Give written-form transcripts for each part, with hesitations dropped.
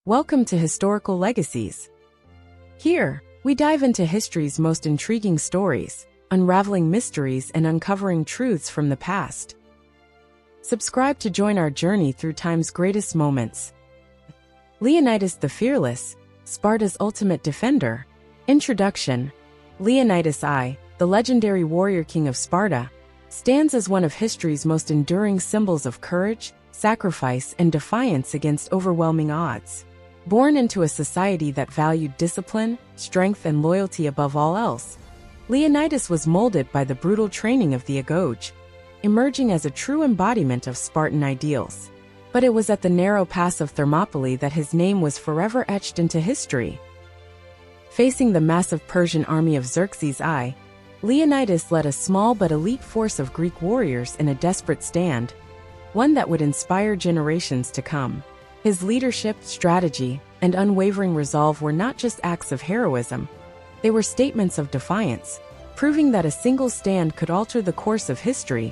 Welcome to Historical Legacies. Here, we dive into history's most intriguing stories, unraveling mysteries and uncovering truths from the past. Subscribe to join our journey through time's greatest moments. Leonidas the Fearless, Sparta's ultimate defender. Introduction. Leonidas I, the legendary warrior king of Sparta, stands as one of history's most enduring symbols of courage, sacrifice, and defiance against overwhelming odds. Born into a society that valued discipline, strength, and loyalty above all else, Leonidas was molded by the brutal training of the agoge, emerging as a true embodiment of Spartan ideals. But it was at the narrow pass of Thermopylae that his name was forever etched into history. Facing the massive Persian army of Xerxes I, Leonidas led a small but elite force of Greek warriors in a desperate stand, one that would inspire generations to come. His leadership, strategy, and unwavering resolve were not just acts of heroism, they were statements of defiance, proving that a single stand could alter the course of history.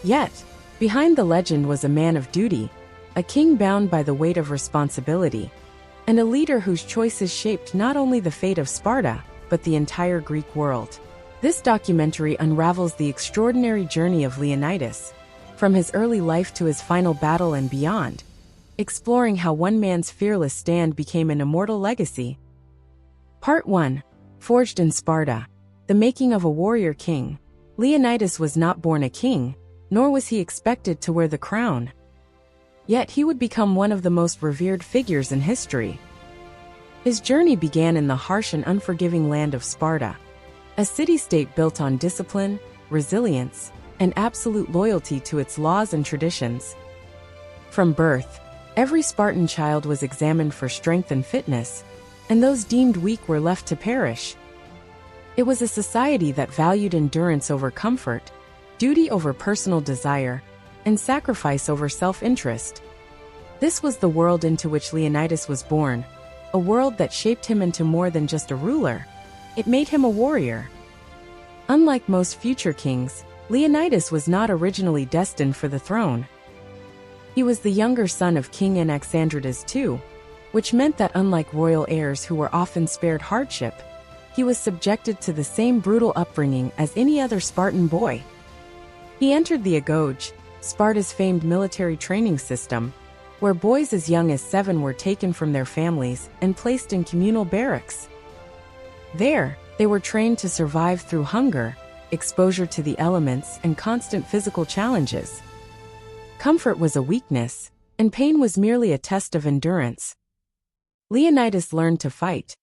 Yet, behind the legend was a man of duty, a king bound by the weight of responsibility, and a leader whose choices shaped not only the fate of Sparta, but the entire Greek world. This documentary unravels the extraordinary journey of Leonidas, from his early life to his final battle and beyond, exploring how one man's fearless stand became an immortal legacy. Part 1. Forged in Sparta. The making of a warrior king. Leonidas was not born a king, nor was he expected to wear the crown. Yet he would become one of the most revered figures in history. His journey began in the harsh and unforgiving land of Sparta, a city-state built on discipline, resilience, and absolute loyalty to its laws and traditions. From birth, every Spartan child was examined for strength and fitness, and those deemed weak were left to perish. It was a society that valued endurance over comfort, duty over personal desire, and sacrifice over self-interest. This was the world into which Leonidas was born, a world that shaped him into more than just a ruler. It made him a warrior. Unlike most future kings, Leonidas was not originally destined for the throne. He was the younger son of King Xerxes II, which meant that unlike royal heirs who were often spared hardship, he was subjected to the same brutal upbringing as any other Spartan boy. He entered the agoge, Sparta's famed military training system, where boys as young as 7 were taken from their families and placed in communal barracks. There, they were trained to survive through hunger, exposure to the elements, and constant physical challenges. Comfort was a weakness, and pain was merely a test of endurance. Leonidas learned to fight,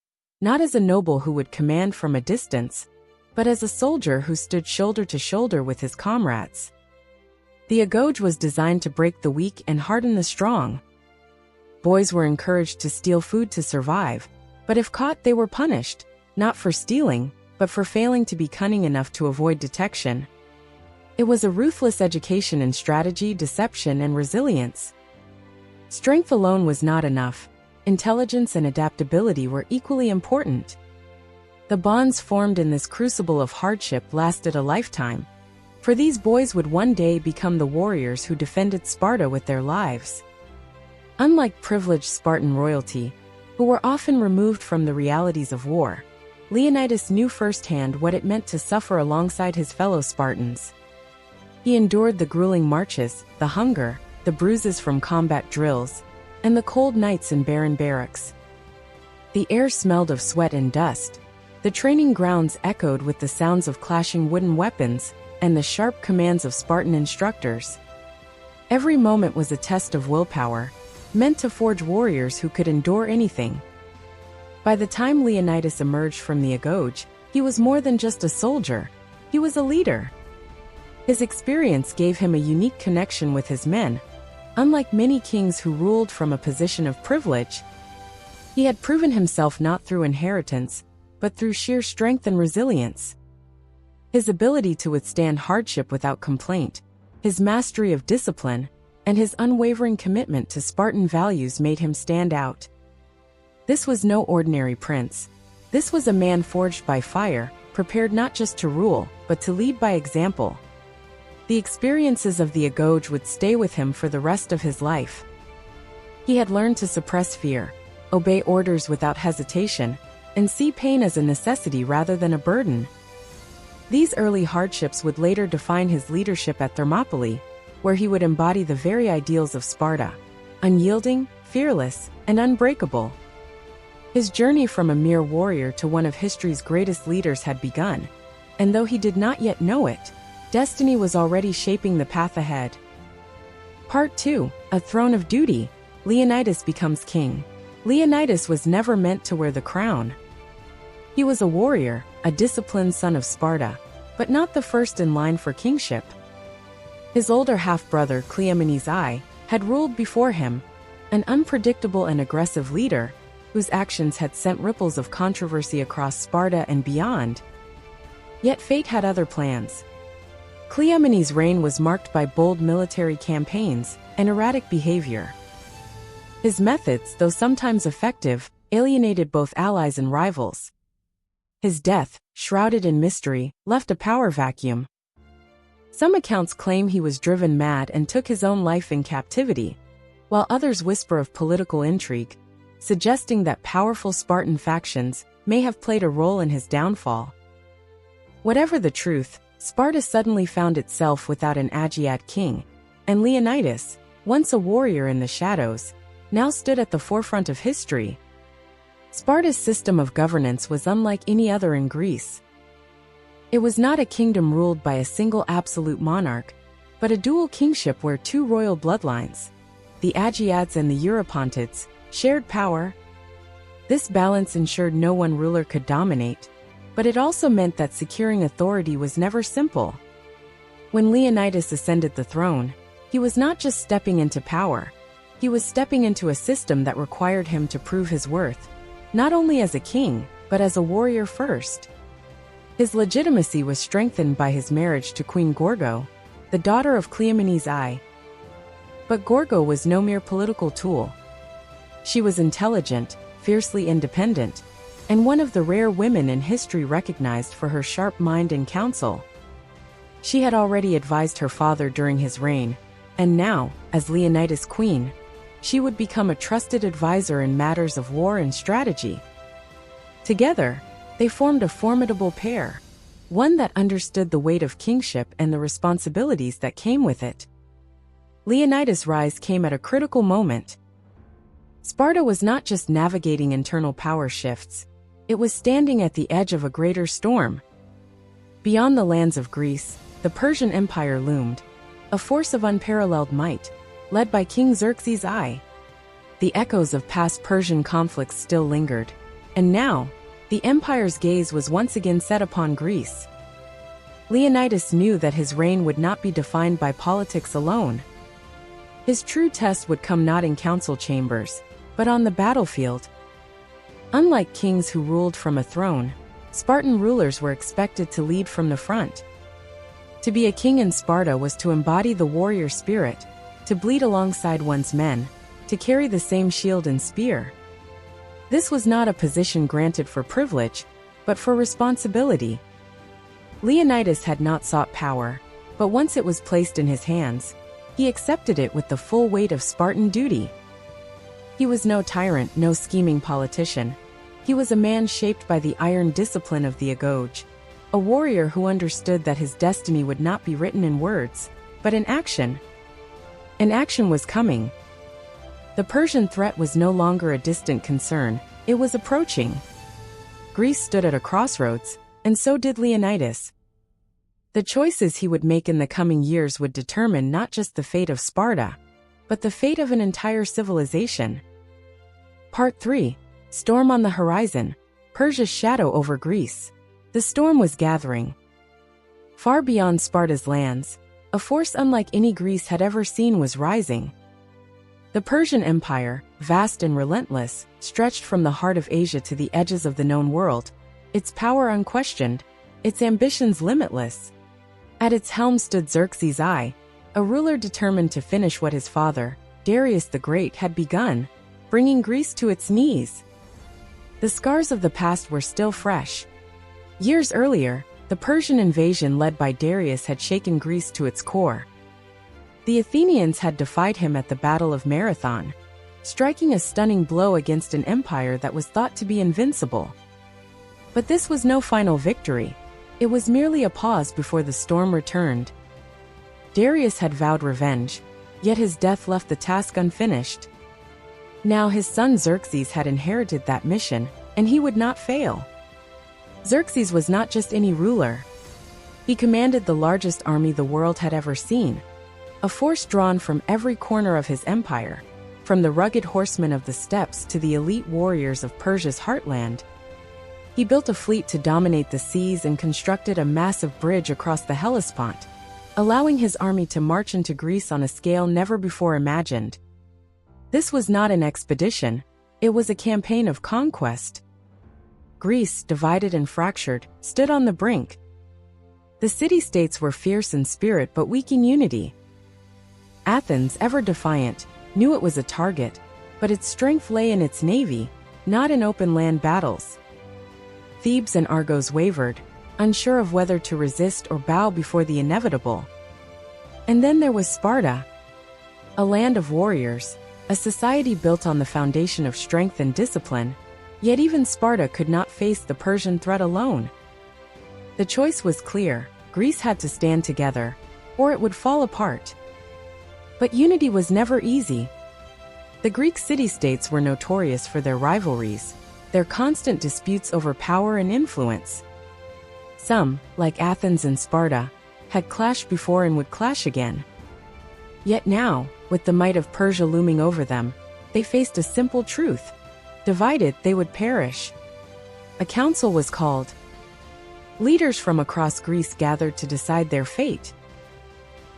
not as a noble who would command from a distance, but as a soldier who stood shoulder to shoulder with his comrades. The agoge was designed to break the weak and harden the strong. Boys were encouraged to steal food to survive, but if caught they were punished, not for stealing, but for failing to be cunning enough to avoid detection. It was a ruthless education in strategy, deception, and resilience. Strength alone was not enough. Intelligence and adaptability were equally important. The bonds formed in this crucible of hardship lasted a lifetime, for these boys would one day become the warriors who defended Sparta with their lives. Unlike privileged Spartan royalty, who were often removed from the realities of war, Leonidas knew firsthand what it meant to suffer alongside his fellow Spartans. He endured the grueling marches, the hunger, the bruises from combat drills, and the cold nights in barren barracks. The air smelled of sweat and dust. The training grounds echoed with the sounds of clashing wooden weapons and the sharp commands of Spartan instructors. Every moment was a test of willpower, meant to forge warriors who could endure anything. By the time Leonidas emerged from the agoge, he was more than just a soldier. He was a leader. His experience gave him a unique connection with his men. Unlike many kings who ruled from a position of privilege, he had proven himself not through inheritance, but through sheer strength and resilience. His ability to withstand hardship without complaint, his mastery of discipline, and his unwavering commitment to Spartan values made him stand out. This was no ordinary prince. This was a man forged by fire, prepared not just to rule, but to lead by example. The experiences of the agoge would stay with him for the rest of his life. He had learned to suppress fear, obey orders without hesitation, and see pain as a necessity rather than a burden. These early hardships would later define his leadership at Thermopylae, where he would embody the very ideals of Sparta: unyielding, fearless, and unbreakable. His journey from a mere warrior to one of history's greatest leaders had begun, and though he did not yet know it, destiny was already shaping the path ahead. Part 2: A Throne of Duty. Leonidas becomes king. Leonidas was never meant to wear the crown. He was a warrior, a disciplined son of Sparta, but not the first in line for kingship. His older half-brother Leonidas I had ruled before him, an unpredictable and aggressive leader whose actions had sent ripples of controversy across Sparta and beyond. Yet fate had other plans. Leonidas' reign was marked by bold military campaigns and erratic behavior. His methods, though sometimes effective, alienated both allies and rivals. His death, shrouded in mystery, left a power vacuum. Some accounts claim he was driven mad and took his own life in captivity, while others whisper of political intrigue, suggesting that powerful Spartan factions may have played a role in his downfall. Whatever the truth, Sparta suddenly found itself without an agoge king, and Leonidas, once a warrior in the shadows, now stood at the forefront of history. Sparta's system of governance was unlike any other in Greece. It was not a kingdom ruled by a single absolute monarch, but a dual kingship where two royal bloodlines, the Agiads and the Eurypontids, shared power. This balance ensured no one ruler could dominate, but it also meant that securing authority was never simple. When Leonidas ascended the throne, he was not just stepping into power, he was stepping into a system that required him to prove his worth, not only as a king, but as a warrior first. His legitimacy was strengthened by his marriage to Queen Gorgo, the daughter of Leonidas I. But Gorgo was no mere political tool. She was intelligent, fiercely independent, and one of the rare women in history recognized for her sharp mind and counsel. She had already advised her father during his reign, and now, as Leonidas' queen, she would become a trusted advisor in matters of war and strategy. Together, they formed a formidable pair, one that understood the weight of kingship and the responsibilities that came with it. Leonidas' rise came at a critical moment. Sparta was not just navigating internal power shifts, it was standing at the edge of a greater storm. Beyond the lands of Greece, the Persian Empire loomed, a force of unparalleled might, led by King Xerxes I. The echoes of past Persian conflicts still lingered, and now, the empire's gaze was once again set upon Greece. Leonidas knew that his reign would not be defined by politics alone. His true test would come not in council chambers, but on the battlefield. Unlike kings who ruled from a throne, Spartan rulers were expected to lead from the front. To be a king in Sparta was to embody the warrior spirit, to bleed alongside one's men, to carry the same shield and spear. This was not a position granted for privilege, but for responsibility. Leonidas had not sought power, but once it was placed in his hands, he accepted it with the full weight of Spartan duty. He was no tyrant, no scheming politician. He was a man shaped by the iron discipline of the agoge, a warrior who understood that his destiny would not be written in words, but in action. And action was coming. The Persian threat was no longer a distant concern, it was approaching. Greece stood at a crossroads, and so did Leonidas. The choices he would make in the coming years would determine not just the fate of Sparta, but the fate of an entire civilization. Part 3: Storm on the Horizon. Persia's shadow over Greece. The storm was gathering. Far beyond Sparta's lands, a force unlike any Greece had ever seen was rising. The Persian Empire, vast and relentless, stretched from the heart of Asia to the edges of the known world, its power unquestioned, its ambitions limitless. At its helm stood Xerxes I, a ruler determined to finish what his father, Darius the Great, had begun, bringing Greece to its knees. The scars of the past were still fresh. Years earlier, the Persian invasion led by Darius had shaken Greece to its core. The Athenians had defied him at the Battle of Marathon, striking a stunning blow against an empire that was thought to be invincible. But this was no final victory. It was merely a pause before the storm returned. Darius had vowed revenge, yet his death left the task unfinished. Now his son Xerxes had inherited that mission, and he would not fail. Xerxes was not just any ruler. He commanded the largest army the world had ever seen, a force drawn from every corner of his empire, from the rugged horsemen of the steppes to the elite warriors of Persia's heartland. He built a fleet to dominate the seas and constructed a massive bridge across the Hellespont, allowing his army to march into Greece on a scale never before imagined. This was not an expedition, it was a campaign of conquest. Greece, divided and fractured, stood on the brink. The city-states were fierce in spirit but weak in unity. Athens, ever defiant, knew it was a target, but its strength lay in its navy, not in open land battles. Thebes and Argos wavered, unsure of whether to resist or bow before the inevitable. And then there was Sparta, a land of warriors, a society built on the foundation of strength and discipline, yet even Sparta could not face the Persian threat alone. The choice was clear: Greece had to stand together, or it would fall apart. But unity was never easy. The Greek city-states were notorious for their rivalries, their constant disputes over power and influence. Some, like Athens and Sparta, had clashed before and would clash again. Yet now, with the might of Persia looming over them, they faced a simple truth: divided, they would perish. A council was called. Leaders from across Greece gathered to decide their fate.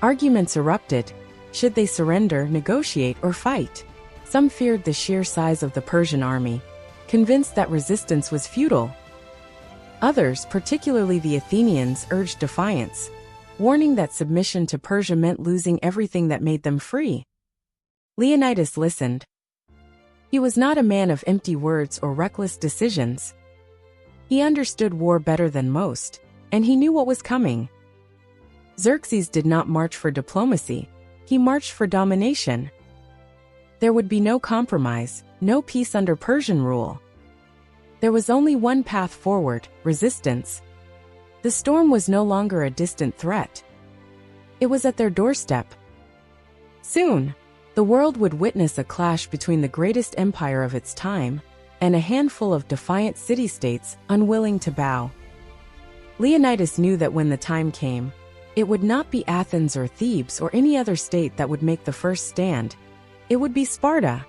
Arguments erupted. Should they surrender, negotiate, or fight? Some feared the sheer size of the Persian army, convinced that resistance was futile. Others, particularly the Athenians, urged defiance, warning that submission to Persia meant losing everything that made them free. Leonidas listened. He was not a man of empty words or reckless decisions. He understood war better than most, and he knew what was coming. Xerxes did not march for diplomacy, he marched for domination. There would be no compromise, no peace under Persian rule. There was only one path forward: resistance. The storm was no longer a distant threat. It was at their doorstep. Soon, the world would witness a clash between the greatest empire of its time and a handful of defiant city-states unwilling to bow. Leonidas knew that when the time came, it would not be Athens or Thebes or any other state that would make the first stand. It would be Sparta.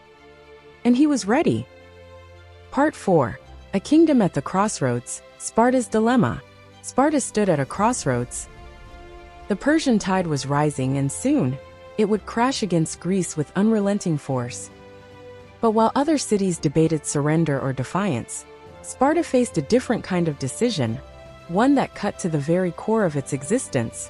And he was ready. Part 4. A Kingdom at the Crossroads, Sparta's Dilemma. Sparta stood at a crossroads. The Persian tide was rising, and soon, it would crash against Greece with unrelenting force. But while other cities debated surrender or defiance, Sparta faced a different kind of decision, one that cut to the very core of its existence.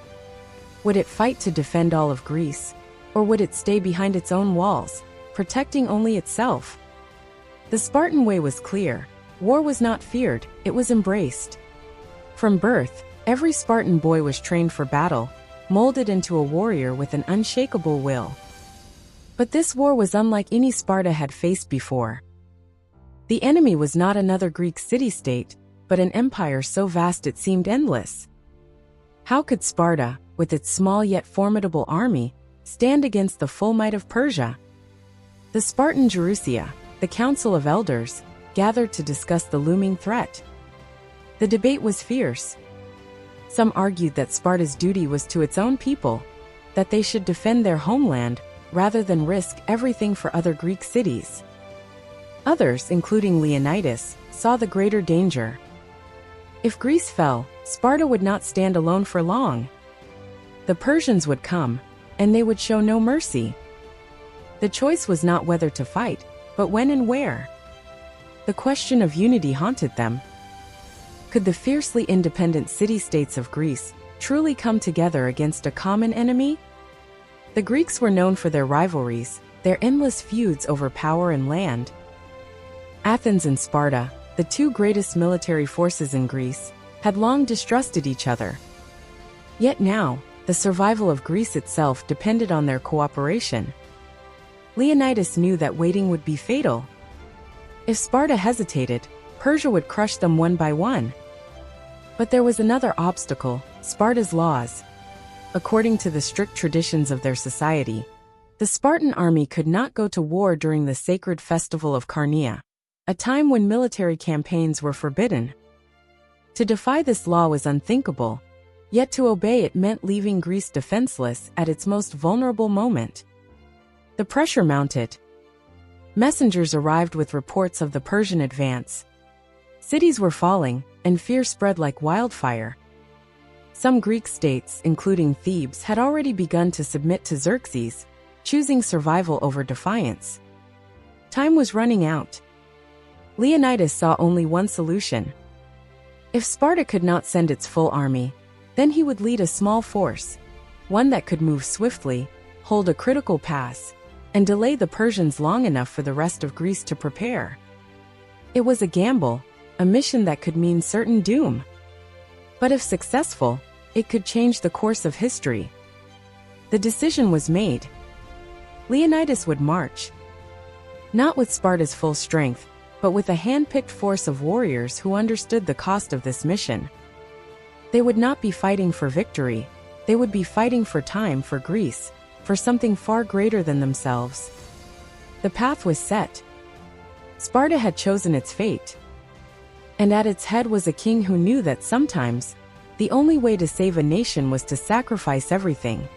Would it fight to defend all of Greece, or would it stay behind its own walls, protecting only itself? The Spartan way was clear. War was not feared, it was embraced. From birth, every Spartan boy was trained for battle, molded into a warrior with an unshakable will. But this war was unlike any Sparta had faced before. The enemy was not another Greek city-state, but an empire so vast it seemed endless. How could Sparta, with its small yet formidable army, stand against the full might of Persia? The Spartan Gerousia, the Council of Elders, gathered to discuss the looming threat. The debate was fierce. Some argued that Sparta's duty was to its own people, that they should defend their homeland rather than risk everything for other Greek cities. Others, including Leonidas, saw the greater danger. If Greece fell, Sparta would not stand alone for long. The Persians would come, and they would show no mercy. The choice was not whether to fight, but when and where. The question of unity haunted them. Could the fiercely independent city-states of Greece truly come together against a common enemy? The Greeks were known for their rivalries, their endless feuds over power and land. Athens and Sparta, the two greatest military forces in Greece, had long distrusted each other. Yet now, the survival of Greece itself depended on their cooperation. Leonidas knew that waiting would be fatal. If Sparta hesitated, Persia would crush them one by one. But there was another obstacle: Sparta's laws. According to the strict traditions of their society, the Spartan army could not go to war during the sacred festival of Carnea, a time when military campaigns were forbidden. To defy this law was unthinkable, yet to obey it meant leaving Greece defenseless at its most vulnerable moment. The pressure mounted. Messengers arrived with reports of the Persian advance. Cities were falling, and fear spread like wildfire. Some Greek states, including Thebes, had already begun to submit to Xerxes, choosing survival over defiance. Time was running out. Leonidas saw only one solution. If Sparta could not send its full army, then he would lead a small force, one that could move swiftly, hold a critical pass, and delay the Persians long enough for the rest of Greece to prepare. It was a gamble, a mission that could mean certain doom. But if successful, it could change the course of history. The decision was made. Leonidas would march. Not with Sparta's full strength, but with a hand-picked force of warriors who understood the cost of this mission. They would not be fighting for victory, they would be fighting for time for Greece, for something far greater than themselves. The path was set. Sparta had chosen its fate. And at its head was a king who knew that sometimes, the only way to save a nation was to sacrifice everything.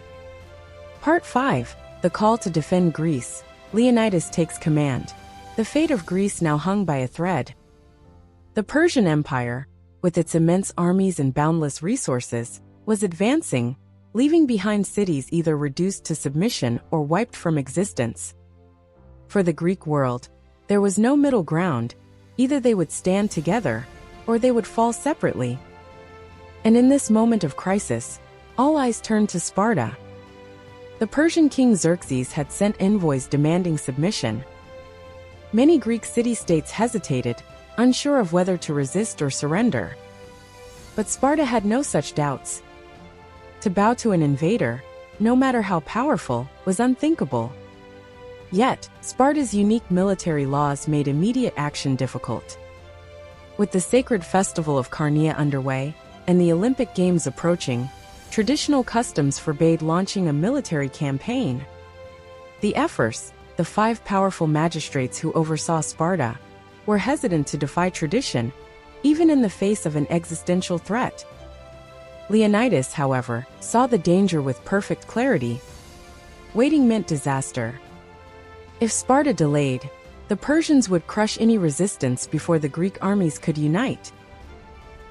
Part 5. The Call to Defend Greece. Leonidas takes command. The fate of Greece now hung by a thread. The Persian Empire, with its immense armies and boundless resources, was advancing, leaving behind cities either reduced to submission or wiped from existence. For the Greek world, there was no middle ground. Either they would stand together, or they would fall separately. And in this moment of crisis, all eyes turned to Sparta. The Persian king Xerxes had sent envoys demanding submission. Many Greek city-states hesitated, unsure of whether to resist or surrender. But Sparta had no such doubts. To bow to an invader, no matter how powerful, was unthinkable. Yet, Sparta's unique military laws made immediate action difficult. With the sacred festival of Carnea underway, and the Olympic Games approaching, traditional customs forbade launching a military campaign. The ephors, the 5 powerful magistrates who oversaw Sparta, were hesitant to defy tradition, even in the face of an existential threat. Leonidas, however, saw the danger with perfect clarity. Waiting meant disaster. If Sparta delayed, the Persians would crush any resistance before the Greek armies could unite.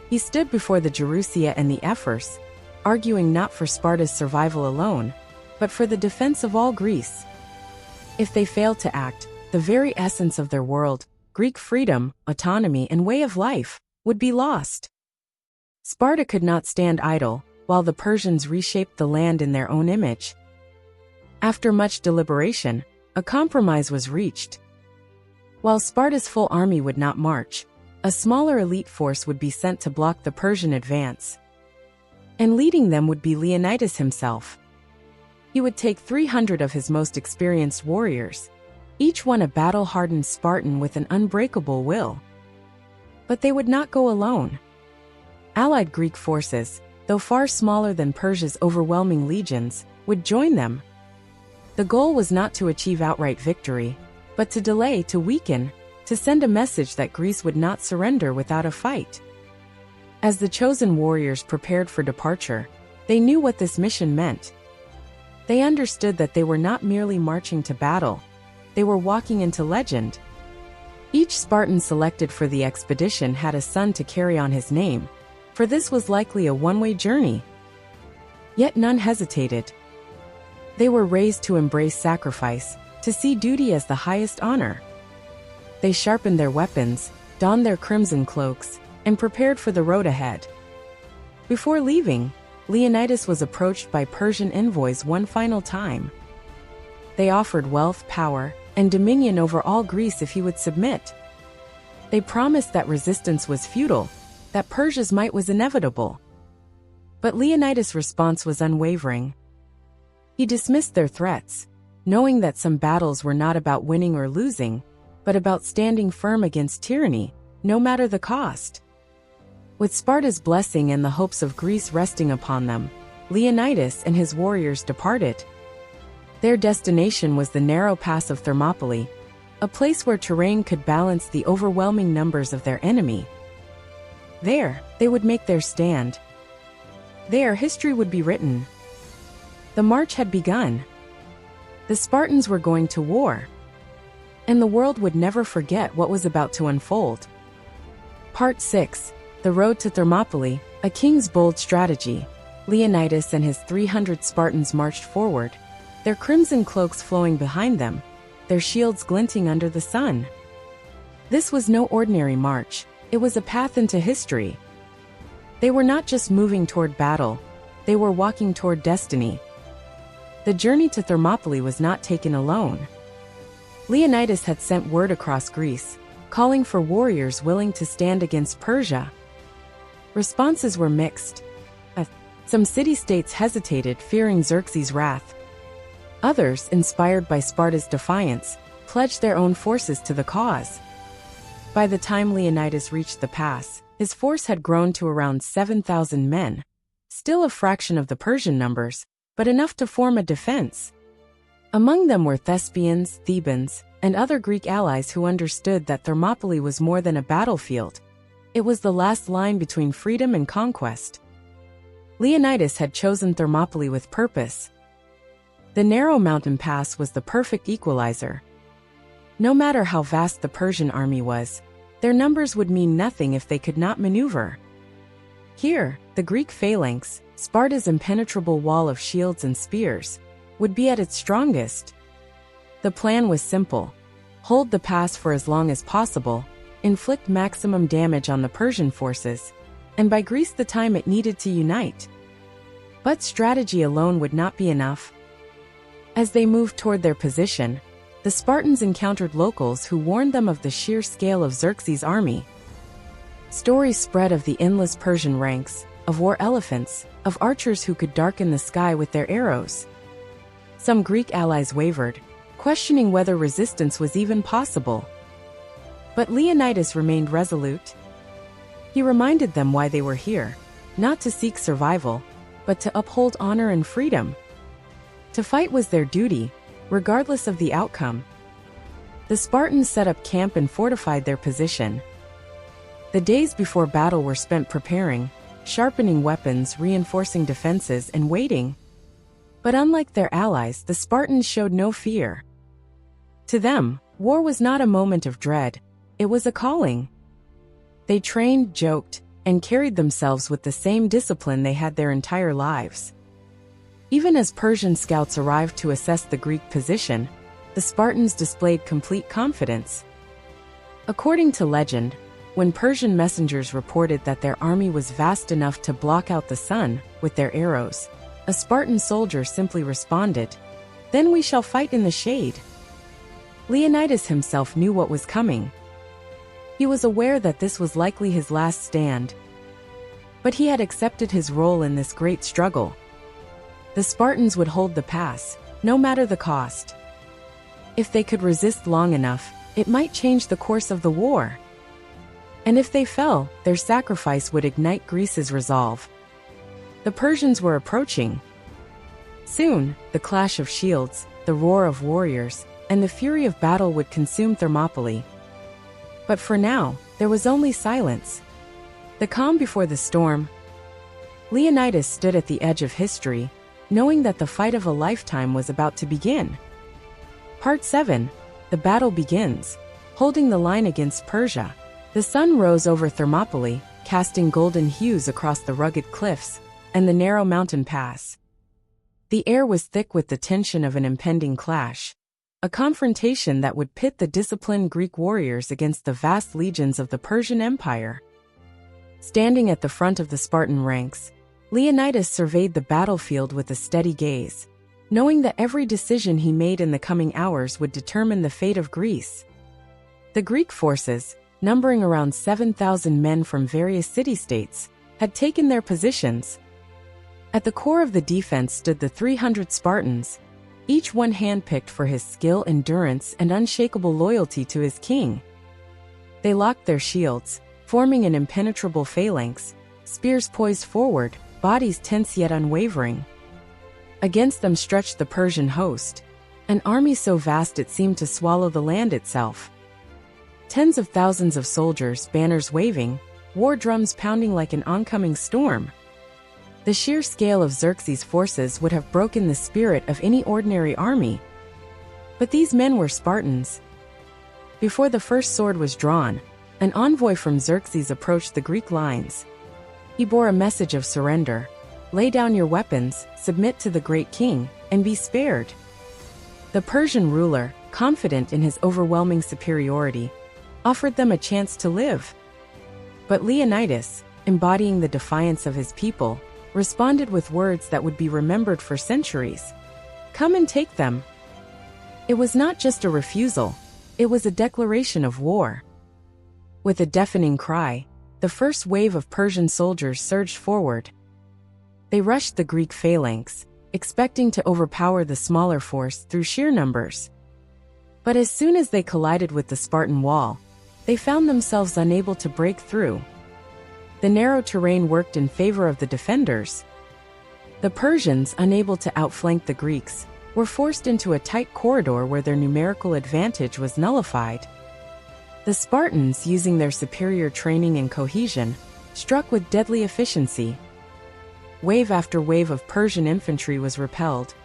He stood before the Gerousia and the ephors, arguing not for Sparta's survival alone, but for the defense of all Greece. If they failed to act, the very essence of their world, Greek freedom, autonomy, and way of life, would be lost. Sparta could not stand idle, while the Persians reshaped the land in their own image. After much deliberation, a compromise was reached. While Sparta's full army would not march, a smaller elite force would be sent to block the Persian advance. And leading them would be Leonidas himself. He would take 300 of his most experienced warriors, each one a battle-hardened Spartan with an unbreakable will. But they would not go alone. Allied Greek forces, though far smaller than Persia's overwhelming legions, would join them. The goal was not to achieve outright victory, but to delay, to weaken, to send a message that Greece would not surrender without a fight. As the chosen warriors prepared for departure, they knew what this mission meant. They understood that they were not merely marching to battle, they were walking into legend. Each Spartan selected for the expedition had a son to carry on his name, for this was likely a one-way journey. Yet none hesitated. They were raised to embrace sacrifice, to see duty as the highest honor. They sharpened their weapons, donned their crimson cloaks, and prepared for the road ahead. Before leaving, Leonidas was approached by Persian envoys one final time. They offered wealth, power, and dominion over all Greece if he would submit. They promised that resistance was futile, that Persia's might was inevitable. But Leonidas' response was unwavering. He dismissed their threats. knowing that some battles were not about winning or losing, but about standing firm against tyranny, no matter the cost. With Sparta's blessing and the hopes of Greece resting upon them, Leonidas and his warriors departed. Their destination was the narrow pass of Thermopylae, a place where terrain could balance the overwhelming numbers of their enemy. There, they would make their stand. There, history would be written. The march had begun. The Spartans were going to war. And the world would never forget what was about to unfold. Part 6. The Road to Thermopylae, a king's bold strategy. Leonidas and his 300 Spartans marched forward, their crimson cloaks flowing behind them, their shields glinting under the sun. This was no ordinary march, it was a path into history. They were not just moving toward battle, they were walking toward destiny. The journey to Thermopylae was not taken alone. Leonidas had sent word across Greece, calling for warriors willing to stand against Persia. Responses were mixed. Some city-states hesitated, fearing Xerxes' wrath. Others, inspired by Sparta's defiance, pledged their own forces to the cause. By the time Leonidas reached the pass, his force had grown to around 7,000 men, still a fraction of the Persian numbers, but enough to form a defense. Among them were Thespians, Thebans, and other Greek allies who understood that Thermopylae was more than a battlefield. It was the last line between freedom and conquest. Leonidas had chosen Thermopylae with purpose. The narrow mountain pass was the perfect equalizer. No matter how vast the Persian army was, their numbers would mean nothing if they could not maneuver. Here, the Greek phalanx, Sparta's impenetrable wall of shields and spears, would be at its strongest. The plan was simple: hold the pass for as long as possible, inflict maximum damage on the Persian forces, and buy Greece the time it needed to unite. But strategy alone would not be enough. As they moved toward their position, the Spartans encountered locals who warned them of the sheer scale of Xerxes' army. Stories spread of the endless Persian ranks, of war elephants, of archers who could darken the sky with their arrows. Some Greek allies wavered, questioning whether resistance was even possible. But Leonidas remained resolute. He reminded them why they were here, not to seek survival, but to uphold honor and freedom. To fight was their duty, regardless of the outcome. The Spartans set up camp and fortified their position. The days before battle were spent preparing, sharpening weapons, reinforcing defenses, and waiting. But unlike their allies, the Spartans showed no fear. To them, war was not a moment of dread, it was a calling. They trained, joked, and carried themselves with the same discipline they had their entire lives. Even as Persian scouts arrived to assess the Greek position, the Spartans displayed complete confidence. According to legend, when Persian messengers reported that their army was vast enough to block out the sun with their arrows, a Spartan soldier simply responded, "Then we shall fight in the shade." Leonidas himself knew what was coming. He was aware that this was likely his last stand. But he had accepted his role in this great struggle. The Spartans would hold the pass, no matter the cost. If they could resist long enough, it might change the course of the war. And if they fell, their sacrifice would ignite Greece's resolve. The Persians were approaching. Soon, the clash of shields, the roar of warriors, and the fury of battle would consume Thermopylae. But for now, there was only silence. The calm before the storm. Leonidas stood at the edge of history, knowing that the fight of a lifetime was about to begin. Part 7. The battle begins. Holding the line against Persia. The sun rose over Thermopylae, casting golden hues across the rugged cliffs and the narrow mountain pass. The air was thick with the tension of an impending clash, a confrontation that would pit the disciplined Greek warriors against the vast legions of the Persian Empire. Standing at the front of the Spartan ranks, Leonidas surveyed the battlefield with a steady gaze, knowing that every decision he made in the coming hours would determine the fate of Greece. The Greek forces, numbering around 7,000 men from various city-states, had taken their positions. At the core of the defense stood the 300 Spartans, each one handpicked for his skill, endurance, and unshakable loyalty to his king. They locked their shields, forming an impenetrable phalanx, spears poised forward, bodies tense yet unwavering. Against them stretched the Persian host, an army so vast it seemed to swallow the land itself. Tens of thousands of soldiers, banners waving, war drums pounding like an oncoming storm. The sheer scale of Xerxes' forces would have broken the spirit of any ordinary army. But these men were Spartans. Before the first sword was drawn, an envoy from Xerxes approached the Greek lines. He bore a message of surrender. Lay down your weapons, submit to the great king, and be spared. The Persian ruler, confident in his overwhelming superiority, offered them a chance to live. But Leonidas, embodying the defiance of his people, responded with words that would be remembered for centuries. Come and take them. It was not just a refusal, it was a declaration of war. With a deafening cry, the first wave of Persian soldiers surged forward. They rushed the Greek phalanx, expecting to overpower the smaller force through sheer numbers. But as soon as they collided with the Spartan wall, they found themselves unable to break through. The narrow terrain worked in favor of the defenders. The Persians, unable to outflank the Greeks, were forced into a tight corridor where their numerical advantage was nullified. The Spartans, using their superior training and cohesion, struck with deadly efficiency. Wave after wave of Persian infantry was repelled.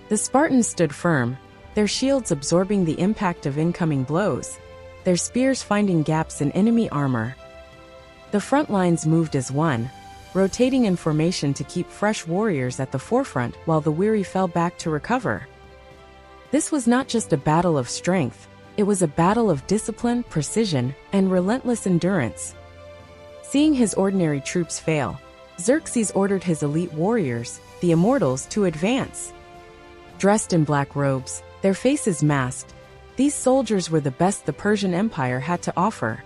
The Spartans stood firm, their shields absorbing the impact of incoming blows, their spears finding gaps in enemy armor. The front lines moved as one, rotating in formation to keep fresh warriors at the forefront while the weary fell back to recover. This was not just a battle of strength, it was a battle of discipline, precision, and relentless endurance. Seeing his ordinary troops fail, Xerxes ordered his elite warriors, the immortals, to advance. Dressed in black robes, their faces masked, these soldiers were the best the Persian Empire had to offer.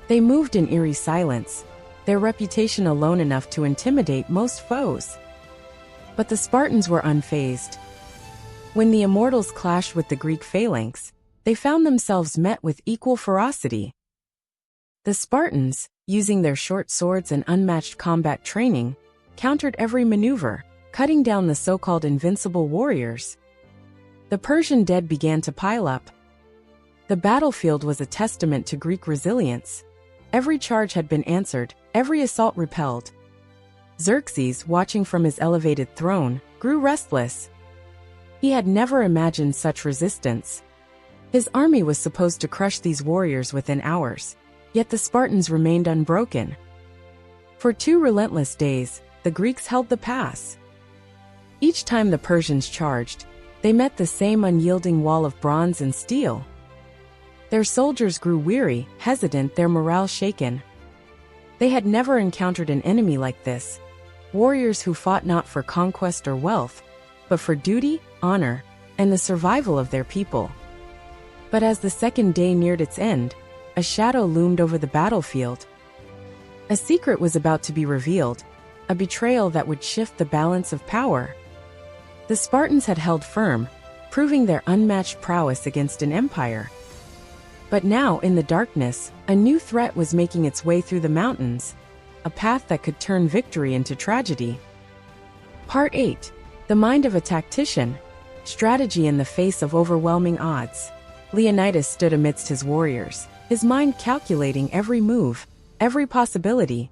They moved in eerie silence, their reputation alone enough to intimidate most foes. But the Spartans were unfazed. When the immortals clashed with the Greek phalanx, they found themselves met with equal ferocity. The Spartans, using their short swords and unmatched combat training, countered every maneuver, cutting down the so-called invincible warriors. The Persian dead began to pile up. The battlefield was a testament to Greek resilience. Every charge had been answered, every assault repelled. Xerxes, watching from his elevated throne, grew restless. He had never imagined such resistance. His army was supposed to crush these warriors within hours, yet the Spartans remained unbroken. For 2 relentless days, the Greeks held the pass. Each time the Persians charged, they met the same unyielding wall of bronze and steel. Their soldiers grew weary, hesitant, their morale shaken. They had never encountered an enemy like this, warriors who fought not for conquest or wealth, but for duty, honor, and the survival of their people. But as the second day neared its end, a shadow loomed over the battlefield. A secret was about to be revealed, a betrayal that would shift the balance of power. The Spartans had held firm, proving their unmatched prowess against an empire. But now, in the darkness, a new threat was making its way through the mountains, a path that could turn victory into tragedy. Part 8. The Mind of a Tactician. Strategy in the face of overwhelming odds. Leonidas stood amidst his warriors, his mind calculating every move, every possibility.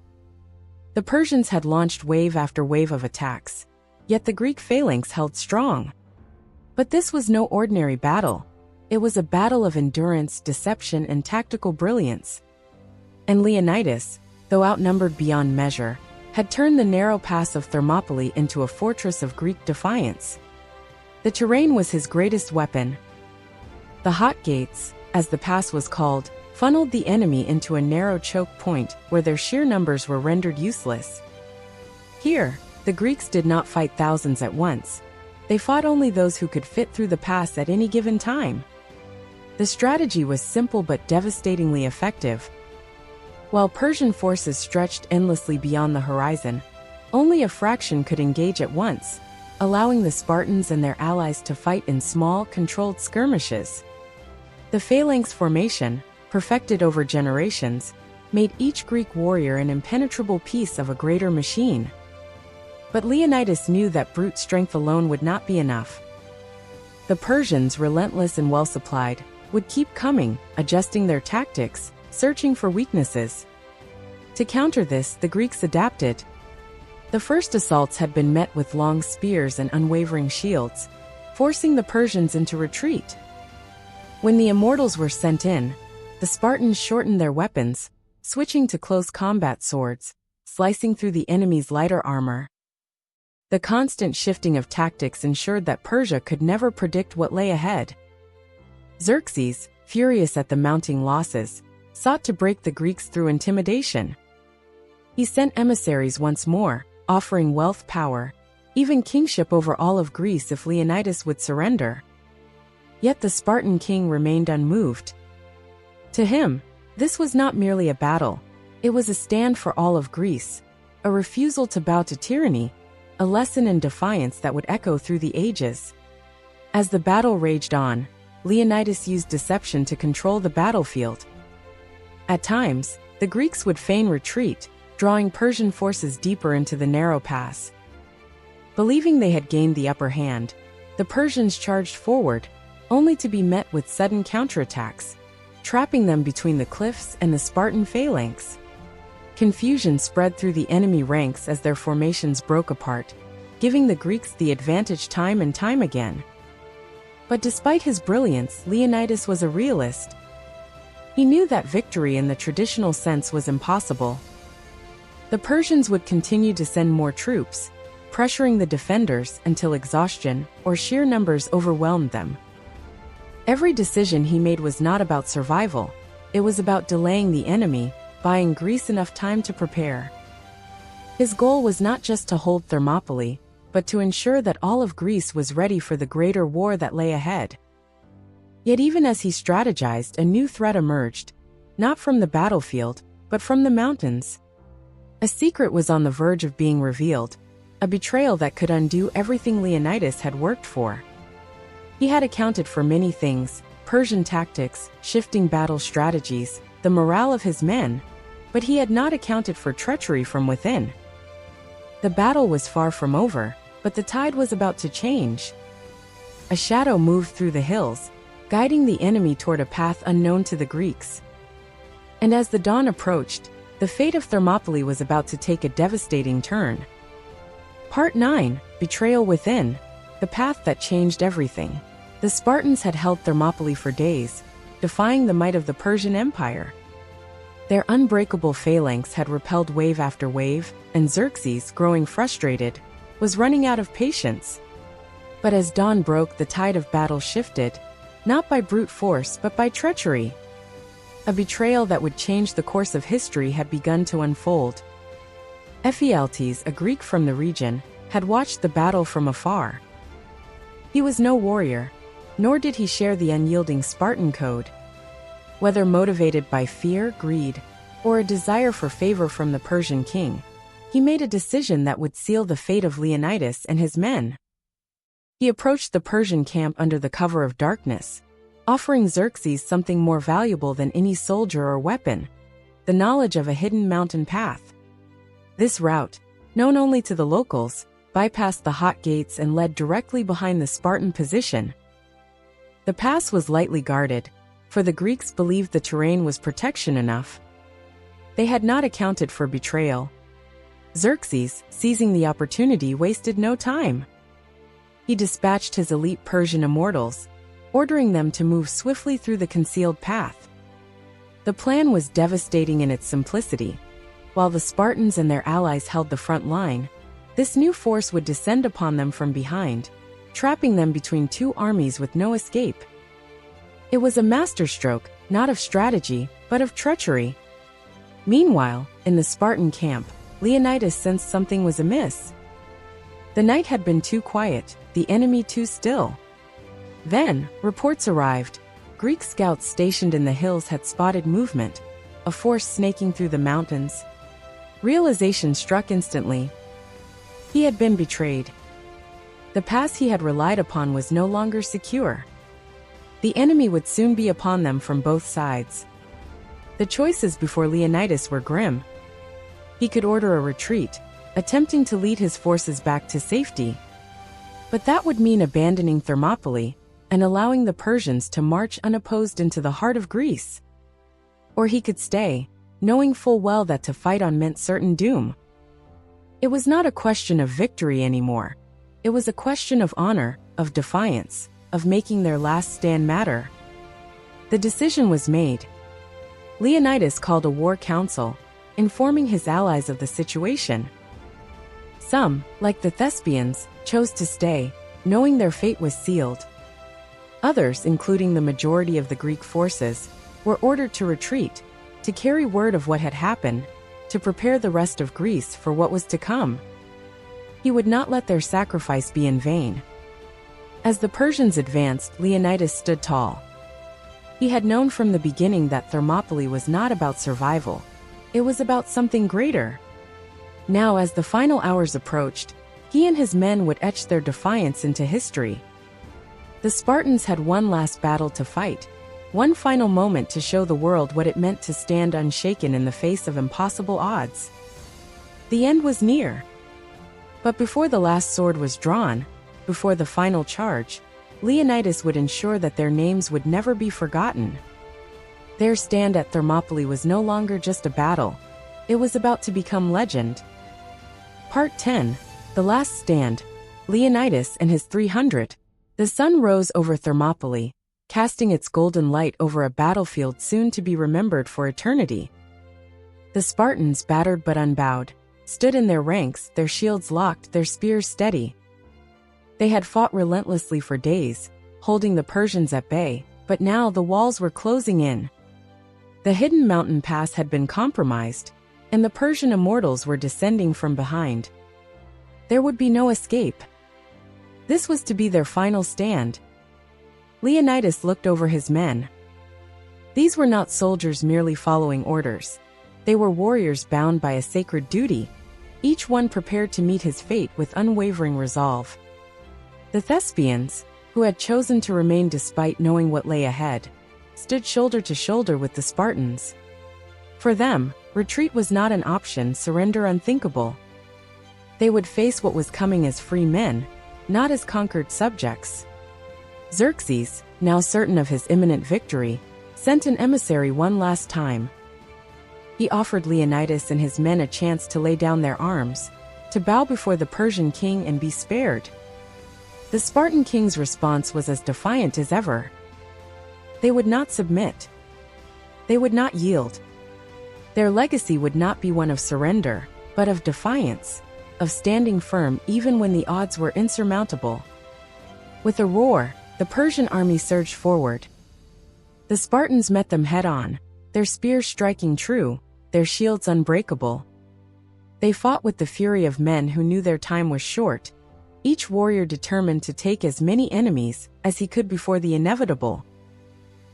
The Persians had launched wave after wave of attacks, yet the Greek phalanx held strong. But this was no ordinary battle. It was a battle of endurance, deception, and tactical brilliance. And Leonidas, though outnumbered beyond measure, had turned the narrow pass of Thermopylae into a fortress of Greek defiance. The terrain was his greatest weapon. The hot gates, as the pass was called, funneled the enemy into a narrow choke point where their sheer numbers were rendered useless. Here, the Greeks did not fight thousands at once. They fought only those who could fit through the pass at any given time. The strategy was simple but devastatingly effective. While Persian forces stretched endlessly beyond the horizon, only a fraction could engage at once. allowing the Spartans and their allies to fight in small, controlled skirmishes. The phalanx formation, perfected over generations, made each Greek warrior an impenetrable piece of a greater machine. But Leonidas knew that brute strength alone would not be enough. The Persians, relentless and well-supplied, would keep coming, adjusting their tactics, searching for weaknesses. To counter this, the Greeks adapted. The first assaults had been met with long spears and unwavering shields, forcing the Persians into retreat. When the immortals were sent in, the Spartans shortened their weapons, switching to close combat swords, slicing through the enemy's lighter armor. The constant shifting of tactics ensured that Persia could never predict what lay ahead. Xerxes, furious at the mounting losses, sought to break the Greeks through intimidation. He sent emissaries once more, offering wealth, power, even kingship over all of Greece if Leonidas would surrender. Yet the Spartan king remained unmoved. To him, this was not merely a battle, it was a stand for all of Greece, a refusal to bow to tyranny, a lesson in defiance that would echo through the ages. As the battle raged on, Leonidas used deception to control the battlefield. At times, the Greeks would feign retreat, drawing Persian forces deeper into the narrow pass. Believing they had gained the upper hand, the Persians charged forward, only to be met with sudden counterattacks, trapping them between the cliffs and the Spartan phalanx. Confusion spread through the enemy ranks as their formations broke apart, giving the Greeks the advantage time and time again. But despite his brilliance, Leonidas was a realist. He knew that victory in the traditional sense was impossible. The Persians would continue to send more troops, pressuring the defenders until exhaustion or sheer numbers overwhelmed them. Every decision he made was not about survival, it was about delaying the enemy, buying Greece enough time to prepare. His goal was not just to hold Thermopylae, but to ensure that all of Greece was ready for the greater war that lay ahead. Yet even as he strategized, a new threat emerged, not from the battlefield, but from the mountains. A secret was on the verge of being revealed, a betrayal that could undo everything Leonidas had worked for. He had accounted for many things, Persian tactics, shifting battle strategies, the morale of his men, but he had not accounted for treachery from within. The battle was far from over, but the tide was about to change. A shadow moved through the hills, guiding the enemy toward a path unknown to the Greeks. And as the dawn approached, the fate of Thermopylae was about to take a devastating turn. Part 9, Betrayal Within, the path that changed everything. The Spartans had held Thermopylae for days, defying the might of the Persian Empire. Their unbreakable phalanx had repelled wave after wave, and Xerxes, growing frustrated, was running out of patience. But as dawn broke, the tide of battle shifted, not by brute force but by treachery. A betrayal that would change the course of history had begun to unfold. Ephialtes, a Greek from the region, had watched the battle from afar. He was no warrior, nor did he share the unyielding Spartan code. Whether motivated by fear, greed, or a desire for favor from the Persian king, he made a decision that would seal the fate of Leonidas and his men. He approached the Persian camp under the cover of darkness, offering Xerxes something more valuable than any soldier or weapon, the knowledge of a hidden mountain path. This route, known only to the locals, bypassed the hot gates and led directly behind the Spartan position. The pass was lightly guarded, for the Greeks believed the terrain was protection enough. They had not accounted for betrayal. Xerxes, seizing the opportunity, wasted no time. He dispatched his elite Persian immortals, ordering them to move swiftly through the concealed path. The plan was devastating in its simplicity. While the Spartans and their allies held the front line, this new force would descend upon them from behind, trapping them between two armies with no escape. It was a masterstroke, not of strategy, but of treachery. Meanwhile, in the Spartan camp, Leonidas sensed something was amiss. The night had been too quiet, the enemy too still. Then, reports arrived. Greek scouts stationed in the hills had spotted movement, a force snaking through the mountains. Realization struck instantly. He had been betrayed. The pass he had relied upon was no longer secure. The enemy would soon be upon them from both sides. The choices before Leonidas were grim. He could order a retreat, attempting to lead his forces back to safety. But that would mean abandoning Thermopylae and allowing the Persians to march unopposed into the heart of Greece. Or he could stay, knowing full well that to fight on meant certain doom. It was not a question of victory anymore. It was a question of honor, of defiance, of making their last stand matter. The decision was made. Leonidas called a war council, informing his allies of the situation. Some, like the Thespians, chose to stay, knowing their fate was sealed. Others, including the majority of the Greek forces, were ordered to retreat, to carry word of what had happened, to prepare the rest of Greece for what was to come. He would not let their sacrifice be in vain. As the Persians advanced, Leonidas stood tall. He had known from the beginning that Thermopylae was not about survival. It was about something greater. Now, as the final hours approached, he and his men would etch their defiance into history. The Spartans had one last battle to fight, one final moment to show the world what it meant to stand unshaken in the face of impossible odds. The end was near. But before the last sword was drawn, before the final charge, Leonidas would ensure that their names would never be forgotten. Their stand at Thermopylae was no longer just a battle. It was about to become legend. Part 10, The Last Stand, Leonidas and his 300. The sun rose over Thermopylae, casting its golden light over a battlefield soon to be remembered for eternity. The Spartans, battered but unbowed, stood in their ranks, their shields locked, their spears steady. They had fought relentlessly for days, holding the Persians at bay, but now the walls were closing in. The hidden mountain pass had been compromised, and the Persian immortals were descending from behind. There would be no escape. This was to be their final stand. Leonidas looked over his men. These were not soldiers merely following orders. They were warriors bound by a sacred duty, each one prepared to meet his fate with unwavering resolve. The Thespians, who had chosen to remain despite knowing what lay ahead, stood shoulder to shoulder with the Spartans. For them, retreat was not an option, surrender unthinkable. They would face what was coming as free men, not as conquered subjects. Xerxes, now certain of his imminent victory, sent an emissary one last time. He offered Leonidas and his men a chance to lay down their arms, to bow before the Persian king and be spared. The Spartan king's response was as defiant as ever. They would not submit. They would not yield. Their legacy would not be one of surrender, but of defiance, of standing firm even when the odds were insurmountable. With a roar, the Persian army surged forward. The Spartans met them head-on, their spears striking true, their shields unbreakable. They fought with the fury of men who knew their time was short, each warrior determined to take as many enemies as he could before the inevitable.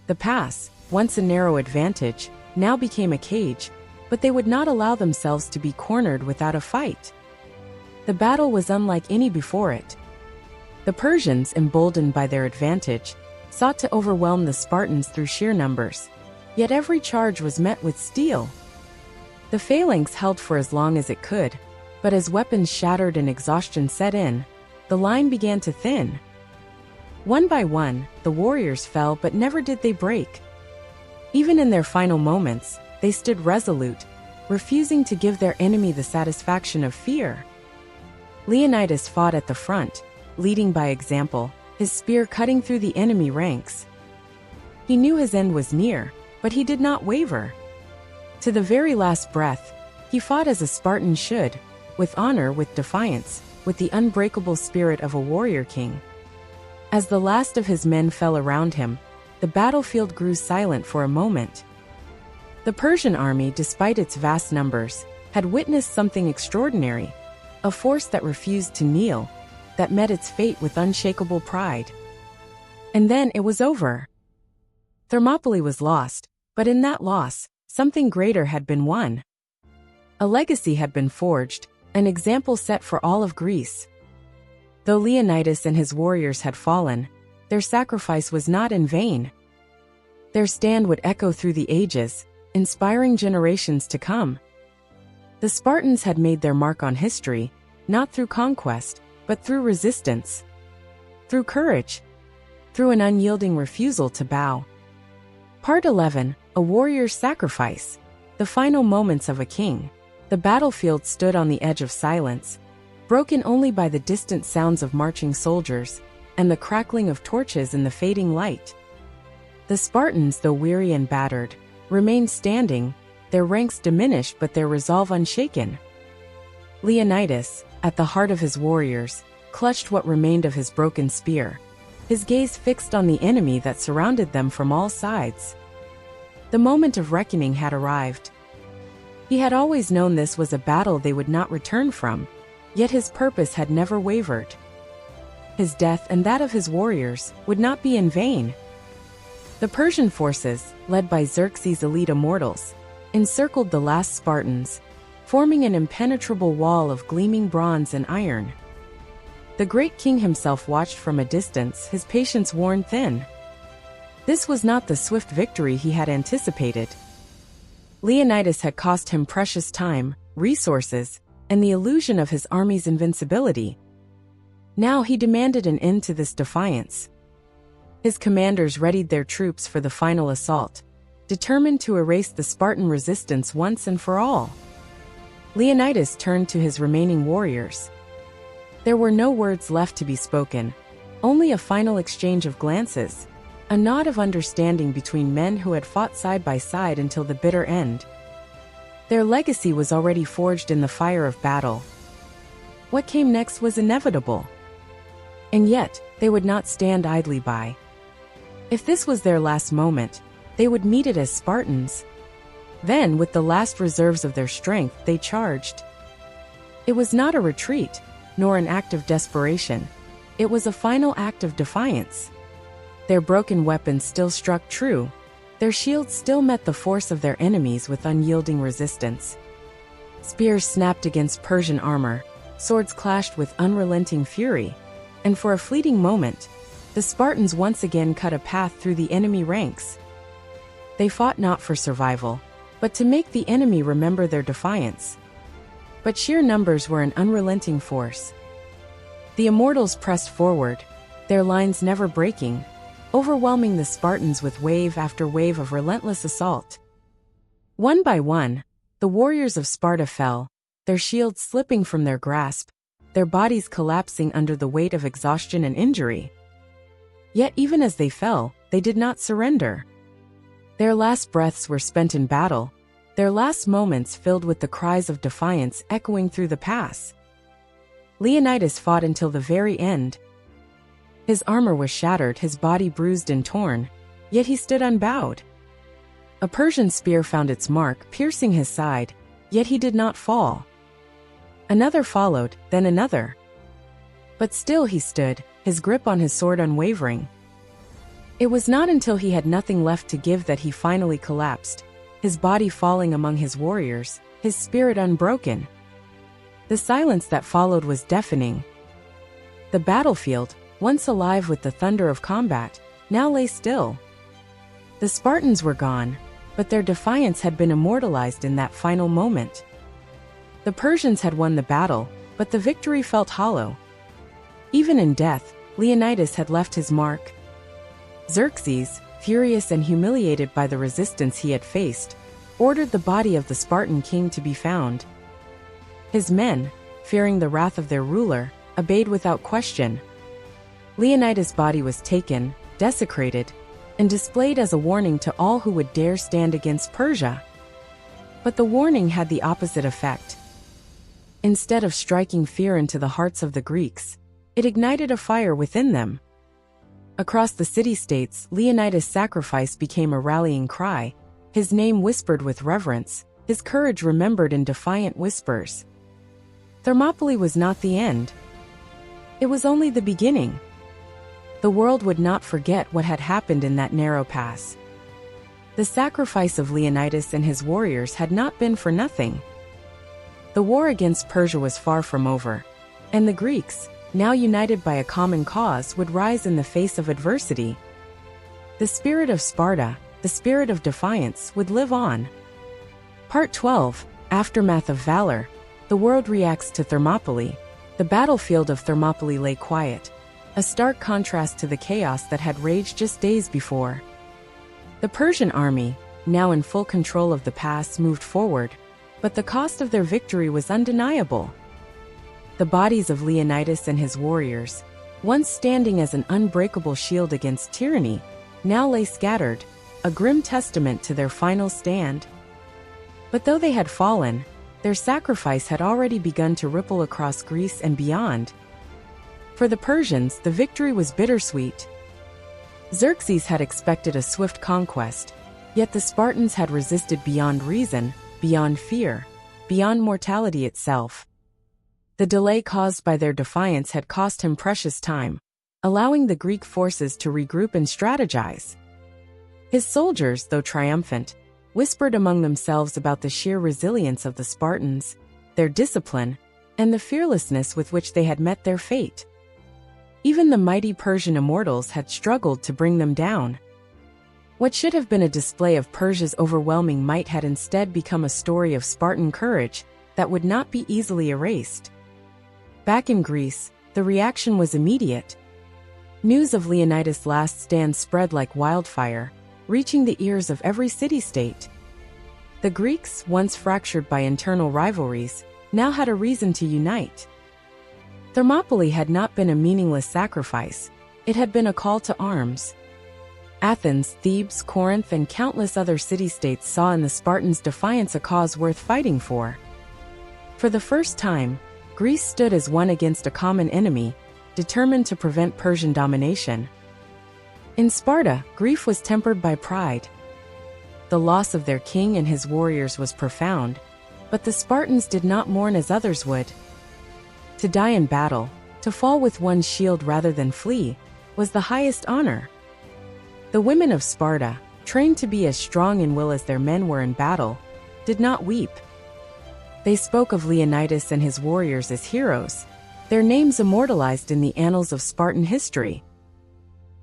The pass, once a narrow advantage, now became a cage, but they would not allow themselves to be cornered without a fight. The battle was unlike any before it. The Persians, emboldened by their advantage, sought to overwhelm the Spartans through sheer numbers, yet every charge was met with steel. The phalanx held for as long as it could, but as weapons shattered and exhaustion set in, the line began to thin. One by one, the warriors fell, but never did they break. Even in their final moments, they stood resolute, refusing to give their enemy the satisfaction of fear. Leonidas fought at the front, leading by example, his spear cutting through the enemy ranks. He knew his end was near, but he did not waver. To the very last breath, he fought as a Spartan should, with honor, with defiance, with the unbreakable spirit of a warrior king. As the last of his men fell around him, the battlefield grew silent for a moment. The Persian army, despite its vast numbers, had witnessed something extraordinary, a force that refused to kneel, that met its fate with unshakable pride. And then it was over. Thermopylae was lost, but in that loss, something greater had been won. A legacy had been forged, an example set for all of Greece. Though Leonidas and his warriors had fallen, their sacrifice was not in vain. Their stand would echo through the ages, inspiring generations to come. The Spartans had made their mark on history, not through conquest, but through resistance, through courage, through an unyielding refusal to bow. Part 11, A Warrior's Sacrifice, the final moments of a king. The battlefield stood on the edge of silence, broken only by the distant sounds of marching soldiers and the crackling of torches in the fading light. The Spartans, though weary and battered, remained standing, their ranks diminished but their resolve unshaken. Leonidas, at the heart of his warriors, clutched what remained of his broken spear, his gaze fixed on the enemy that surrounded them from all sides. The moment of reckoning had arrived. He had always known this was a battle they would not return from, yet his purpose had never wavered. His death and that of his warriors would not be in vain. The Persian forces, led by Xerxes' elite immortals, encircled the last Spartans, forming an impenetrable wall of gleaming bronze and iron. The great king himself watched from a distance, his patience worn thin. This was not the swift victory he had anticipated. Leonidas had cost him precious time, resources, and the illusion of his army's invincibility. Now he demanded an end to this defiance. His commanders readied their troops for the final assault, determined to erase the Spartan resistance once and for all. Leonidas turned to his remaining warriors. There were no words left to be spoken, only a final exchange of glances, a nod of understanding between men who had fought side by side until the bitter end. Their legacy was already forged in the fire of battle. What came next was inevitable. And yet, they would not stand idly by. If this was their last moment, they would meet it as Spartans. Then, with the last reserves of their strength, they charged. It was not a retreat, nor an act of desperation. It was a final act of defiance. Their broken weapons still struck true. Their shields still met the force of their enemies with unyielding resistance. Spears snapped against Persian armor, swords clashed with unrelenting fury, and for a fleeting moment, the Spartans once again cut a path through the enemy ranks. They fought not for survival, but to make the enemy remember their defiance. But sheer numbers were an unrelenting force. The immortals pressed forward, their lines never breaking, overwhelming the Spartans with wave after wave of relentless assault. One by one, the warriors of Sparta fell, their shields slipping from their grasp, their bodies collapsing under the weight of exhaustion and injury. Yet even as they fell, they did not surrender. Their last breaths were spent in battle, their last moments filled with the cries of defiance echoing through the pass. Leonidas fought until the very end. His armor was shattered, his body bruised and torn, yet he stood unbowed. A Persian spear found its mark, piercing his side, yet he did not fall. Another followed, then another. But still he stood, his grip on his sword unwavering. It was not until he had nothing left to give that he finally collapsed, his body falling among his warriors, his spirit unbroken. The silence that followed was deafening. The battlefield, once alive with the thunder of combat, now lay still. The Spartans were gone, but their defiance had been immortalized in that final moment. The Persians had won the battle, but the victory felt hollow. Even in death, Leonidas had left his mark. Xerxes, furious and humiliated by the resistance he had faced, ordered the body of the Spartan king to be found. His men, fearing the wrath of their ruler, obeyed without question. Leonidas' body was taken, desecrated, and displayed as a warning to all who would dare stand against Persia. But the warning had the opposite effect. Instead of striking fear into the hearts of the Greeks, it ignited a fire within them. Across the city-states, Leonidas' sacrifice became a rallying cry, his name whispered with reverence, his courage remembered in defiant whispers. Thermopylae was not the end. It was only the beginning. The world would not forget what had happened in that narrow pass. The sacrifice of Leonidas and his warriors had not been for nothing. The war against Persia was far from over, and the Greeks, now united by a common cause, would rise in the face of adversity. The spirit of Sparta, the spirit of defiance, would live on. Part 12, Aftermath of Valor. The world reacts to Thermopylae. The battlefield of Thermopylae lay quiet, a stark contrast to the chaos that had raged just days before. The Persian army, now in full control of the pass, moved forward, but the cost of their victory was undeniable. The bodies of Leonidas and his warriors, once standing as an unbreakable shield against tyranny, now lay scattered, a grim testament to their final stand. But though they had fallen, their sacrifice had already begun to ripple across Greece and beyond. For the Persians, the victory was bittersweet. Xerxes had expected a swift conquest, yet the Spartans had resisted beyond reason, beyond fear, beyond mortality itself. The delay caused by their defiance had cost him precious time, allowing the Greek forces to regroup and strategize. His soldiers, though triumphant, whispered among themselves about the sheer resilience of the Spartans, their discipline, and the fearlessness with which they had met their fate. Even the mighty Persian immortals had struggled to bring them down. What should have been a display of Persia's overwhelming might had instead become a story of Spartan courage that would not be easily erased. Back in Greece, the reaction was immediate. News of Leonidas' last stand spread like wildfire, reaching the ears of every city-state. The Greeks, once fractured by internal rivalries, now had a reason to unite. Thermopylae had not been a meaningless sacrifice, it had been a call to arms. Athens, Thebes, Corinth, and countless other city-states saw in the Spartans' defiance a cause worth fighting for. For the first time, Greece stood as one against a common enemy, determined to prevent Persian domination. In Sparta, grief was tempered by pride. The loss of their king and his warriors was profound, but the Spartans did not mourn as others would. To die in battle, to fall with one's shield rather than flee, was the highest honor. The women of Sparta, trained to be as strong in will as their men were in battle, did not weep. They spoke of Leonidas and his warriors as heroes, their names immortalized in the annals of Spartan history.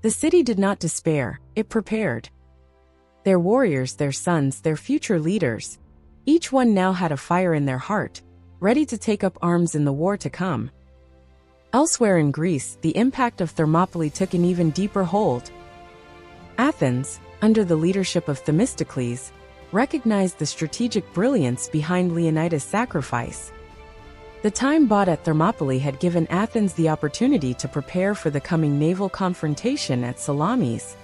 The city did not despair, it prepared. Their warriors, their sons, their future leaders, each one now had a fire in their heart, ready to take up arms in the war to come. Elsewhere in Greece, the impact of Thermopylae took an even deeper hold. Athens, under the leadership of Themistocles, recognized the strategic brilliance behind Leonidas' sacrifice. The time bought at Thermopylae had given Athens the opportunity to prepare for the coming naval confrontation at Salamis.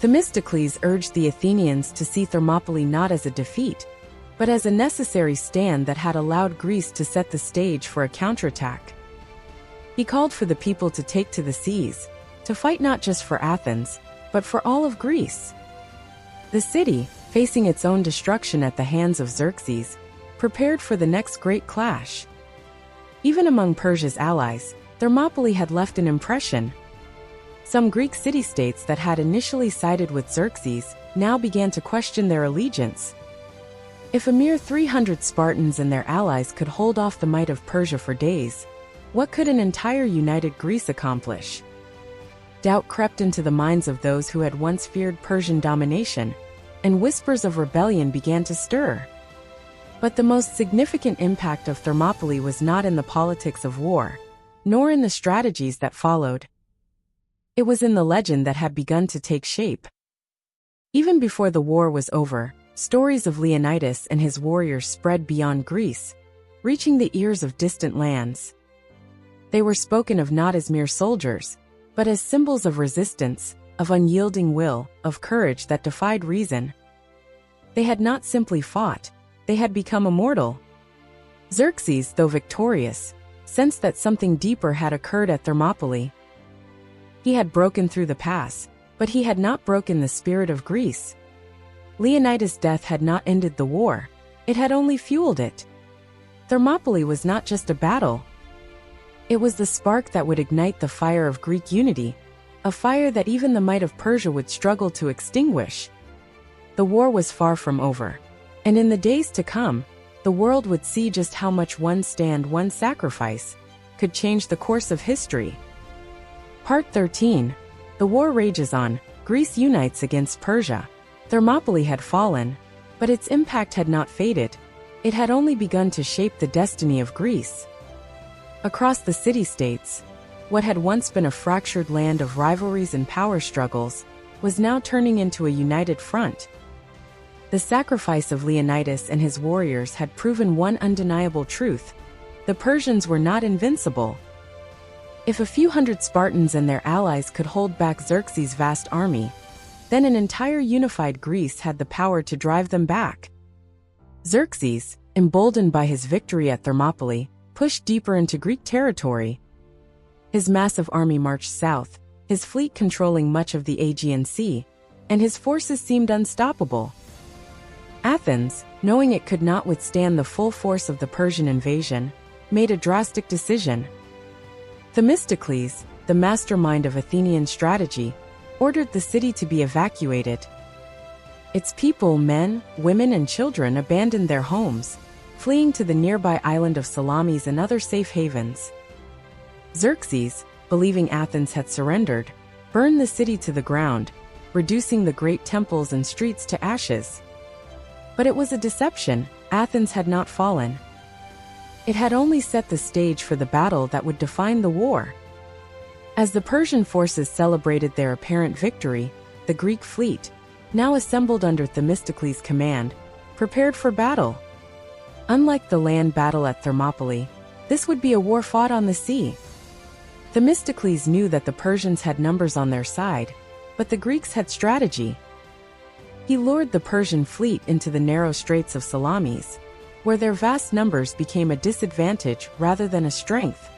Themistocles urged the Athenians to see Thermopylae not as a defeat, but as a necessary stand that had allowed Greece to set the stage for a counterattack. He called for the people to take to the seas, to fight not just for Athens, but for all of Greece. The city, facing its own destruction at the hands of Xerxes, prepared for the next great clash. Even among Persia's allies, Thermopylae had left an impression. Some Greek city-states that had initially sided with Xerxes now began to question their allegiance. If a mere 300 Spartans and their allies could hold off the might of Persia for days, what could an entire united Greece accomplish? Doubt crept into the minds of those who had once feared Persian domination, and whispers of rebellion began to stir. But the most significant impact of Thermopylae was not in the politics of war, nor in the strategies that followed. It was in the legend that had begun to take shape. Even before the war was over, stories of Leonidas and his warriors spread beyond Greece, reaching the ears of distant lands. They were spoken of not as mere soldiers, but as symbols of resistance, of unyielding will, of courage that defied reason. They had not simply fought, they had become immortal. Xerxes, though victorious, sensed that something deeper had occurred at Thermopylae. He had broken through the pass, but he had not broken the spirit of Greece. Leonidas' death had not ended the war, it had only fueled it. Thermopylae was not just a battle. It was the spark that would ignite the fire of Greek unity, a fire that even the might of Persia would struggle to extinguish. The war was far from over, and in the days to come, the world would see just how much one stand, one sacrifice, could change the course of history. Part 13. The war rages on. Greece unites against Persia. Thermopylae had fallen, but its impact had not faded. It had only begun to shape the destiny of Greece. Across the city-states, what had once been a fractured land of rivalries and power struggles was now turning into a united front. The sacrifice of Leonidas and his warriors had proven one undeniable truth: the Persians were not invincible. If a few hundred Spartans and their allies could hold back Xerxes' vast army, then an entire unified Greece had the power to drive them back. Xerxes, emboldened by his victory at Thermopylae, pushed deeper into Greek territory. His massive army marched south, his fleet controlling much of the Aegean Sea, and his forces seemed unstoppable. Athens, knowing it could not withstand the full force of the Persian invasion, made a drastic decision. Themistocles, the mastermind of Athenian strategy, ordered the city to be evacuated. Its people, men, women, and children, abandoned their homes, fleeing to the nearby island of Salamis and other safe havens. Xerxes, believing Athens had surrendered, burned the city to the ground, reducing the great temples and streets to ashes. But it was a deception. Athens had not fallen. It had only set the stage for the battle that would define the war. As the Persian forces celebrated their apparent victory, the Greek fleet, now assembled under Themistocles' command, prepared for battle. Unlike the land battle at Thermopylae, this would be a war fought on the sea. Themistocles knew that the Persians had numbers on their side, but the Greeks had strategy. He lured the Persian fleet into the narrow straits of Salamis, where their vast numbers became a disadvantage rather than a strength.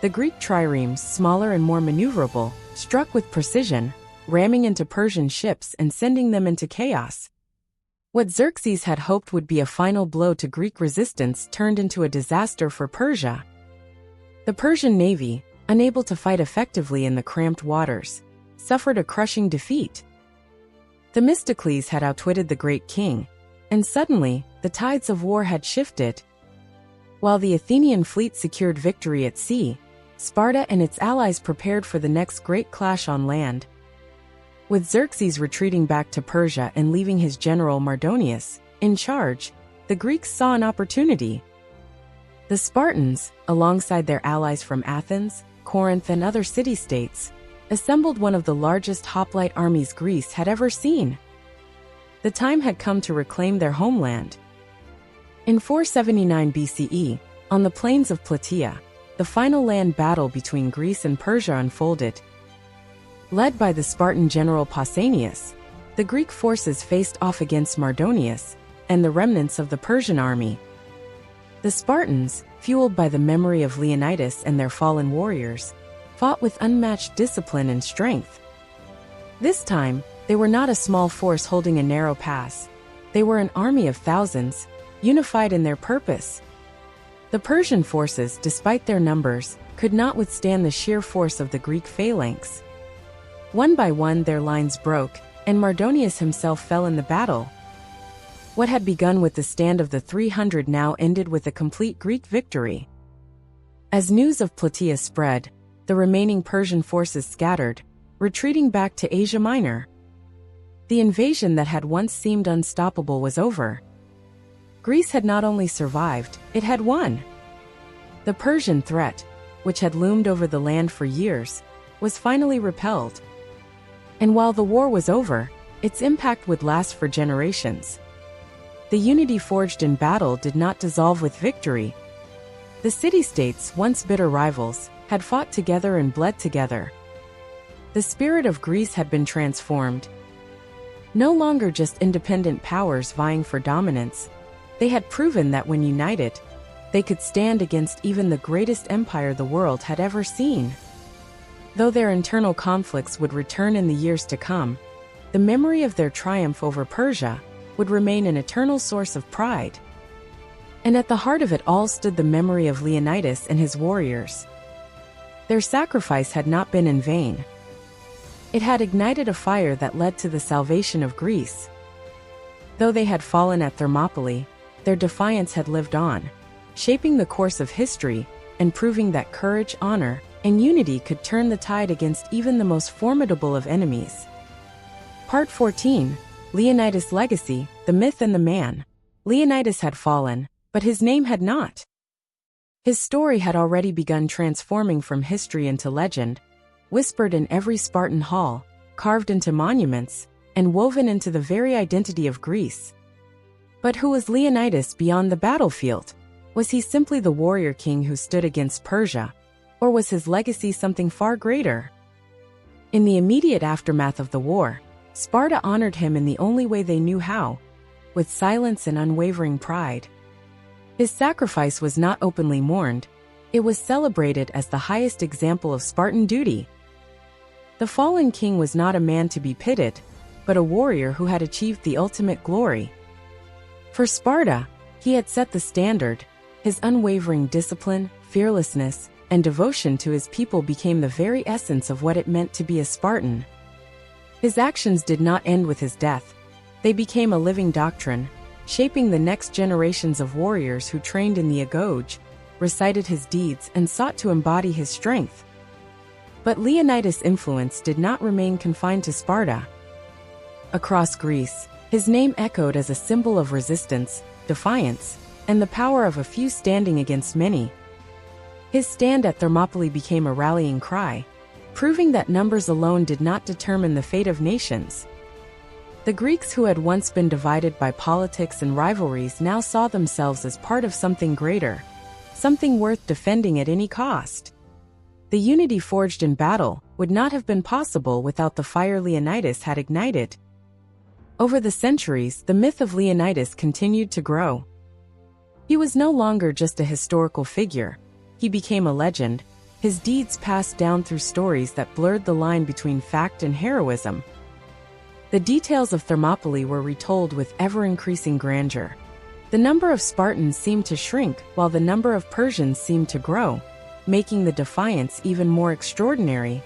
The Greek triremes, smaller and more maneuverable, struck with precision, ramming into Persian ships and sending them into chaos. What Xerxes had hoped would be a final blow to Greek resistance turned into a disaster for Persia. The Persian navy, unable to fight effectively in the cramped waters, suffered a crushing defeat. Themistocles had outwitted the great king, and suddenly, the tides of war had shifted. While the Athenian fleet secured victory at sea, Sparta and its allies prepared for the next great clash on land. With Xerxes retreating back to Persia and leaving his general Mardonius in charge, the Greeks saw an opportunity. The Spartans, alongside their allies from Athens, Corinth, and other city-states, assembled one of the largest hoplite armies Greece had ever seen. The time had come to reclaim their homeland. In 479 BCE, on the plains of Plataea, the final land battle between Greece and Persia unfolded. Led by the Spartan general Pausanias, the Greek forces faced off against Mardonius and the remnants of the Persian army. The Spartans, fueled by the memory of Leonidas and their fallen warriors, fought with unmatched discipline and strength. This time, they were not a small force holding a narrow pass. They were an army of thousands, unified in their purpose. The Persian forces, despite their numbers, could not withstand the sheer force of the Greek phalanx. One by one their lines broke, and Mardonius himself fell in the battle. What had begun with the stand of the 300 now ended with a complete Greek victory. As news of Plataea spread, the remaining Persian forces scattered, retreating back to Asia Minor. The invasion that had once seemed unstoppable was over. Greece had not only survived, it had won. The Persian threat, which had loomed over the land for years, was finally repelled. And while the war was over, its impact would last for generations. The unity forged in battle did not dissolve with victory. The city-states, once bitter rivals, had fought together and bled together. The spirit of Greece had been transformed. No longer just independent powers vying for dominance, they had proven that when united, they could stand against even the greatest empire the world had ever seen. Though their internal conflicts would return in the years to come, the memory of their triumph over Persia would remain an eternal source of pride. And at the heart of it all stood the memory of Leonidas and his warriors. Their sacrifice had not been in vain. It had ignited a fire that led to the salvation of Greece. Though they had fallen at Thermopylae, their defiance had lived on, shaping the course of history and proving that courage, honor, and unity could turn the tide against even the most formidable of enemies. Part 14. Leonidas' Legacy, the Myth and the Man. Leonidas had fallen, but his name had not. His story had already begun transforming from history into legend, whispered in every Spartan hall, carved into monuments, and woven into the very identity of Greece. But who was Leonidas beyond the battlefield? Was he simply the warrior king who stood against Persia, or was his legacy something far greater? In the immediate aftermath of the war, Sparta honored him in the only way they knew how, with silence and unwavering pride. His sacrifice was not openly mourned, it was celebrated as the highest example of Spartan duty. The fallen king was not a man to be pitied, but a warrior who had achieved the ultimate glory. For Sparta, he had set the standard. His unwavering discipline, fearlessness, and devotion to his people became the very essence of what it meant to be a Spartan. His actions did not end with his death. They became a living doctrine, shaping the next generations of warriors who trained in the agoge, recited his deeds, and sought to embody his strength. But Leonidas' influence did not remain confined to Sparta. Across Greece, his name echoed as a symbol of resistance, defiance, and the power of a few standing against many. His stand at Thermopylae became a rallying cry, proving that numbers alone did not determine the fate of nations. The Greeks, who had once been divided by politics and rivalries, now saw themselves as part of something greater, something worth defending at any cost. The unity forged in battle would not have been possible without the fire Leonidas had ignited. Over the centuries, the myth of Leonidas continued to grow. He was no longer just a historical figure. He became a legend, his deeds passed down through stories that blurred the line between fact and heroism. The details of Thermopylae were retold with ever-increasing grandeur. The number of Spartans seemed to shrink, while the number of Persians seemed to grow, making the defiance even more extraordinary.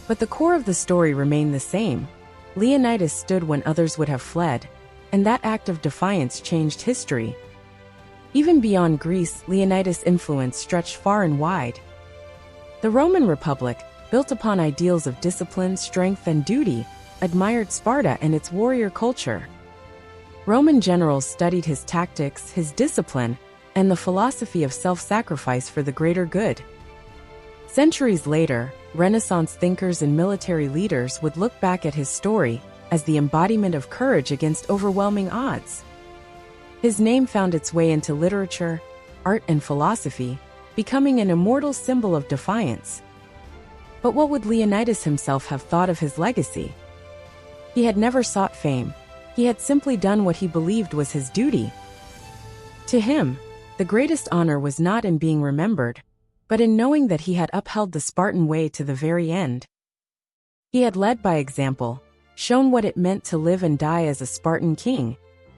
But the core of the story remained the same. Leonidas stood when others would have fled, and that act of defiance changed history. Even beyond Greece, Leonidas' influence stretched far and wide. The Roman Republic, built upon ideals of discipline, strength, and duty, admired Sparta and its warrior culture. Roman generals studied his tactics, his discipline, and the philosophy of self-sacrifice for the greater good. Centuries later, Renaissance thinkers and military leaders would look back at his story as the embodiment of courage against overwhelming odds. His name found its way into literature, art, and philosophy, becoming an immortal symbol of defiance. But what would Leonidas himself have thought of his legacy? He had never sought fame. He had simply done what he believed was his duty. To him, the greatest honor was not in being remembered, but in knowing that he had upheld the Spartan way to the very end. He had led by example, shown what it meant to live and die as a Spartan king,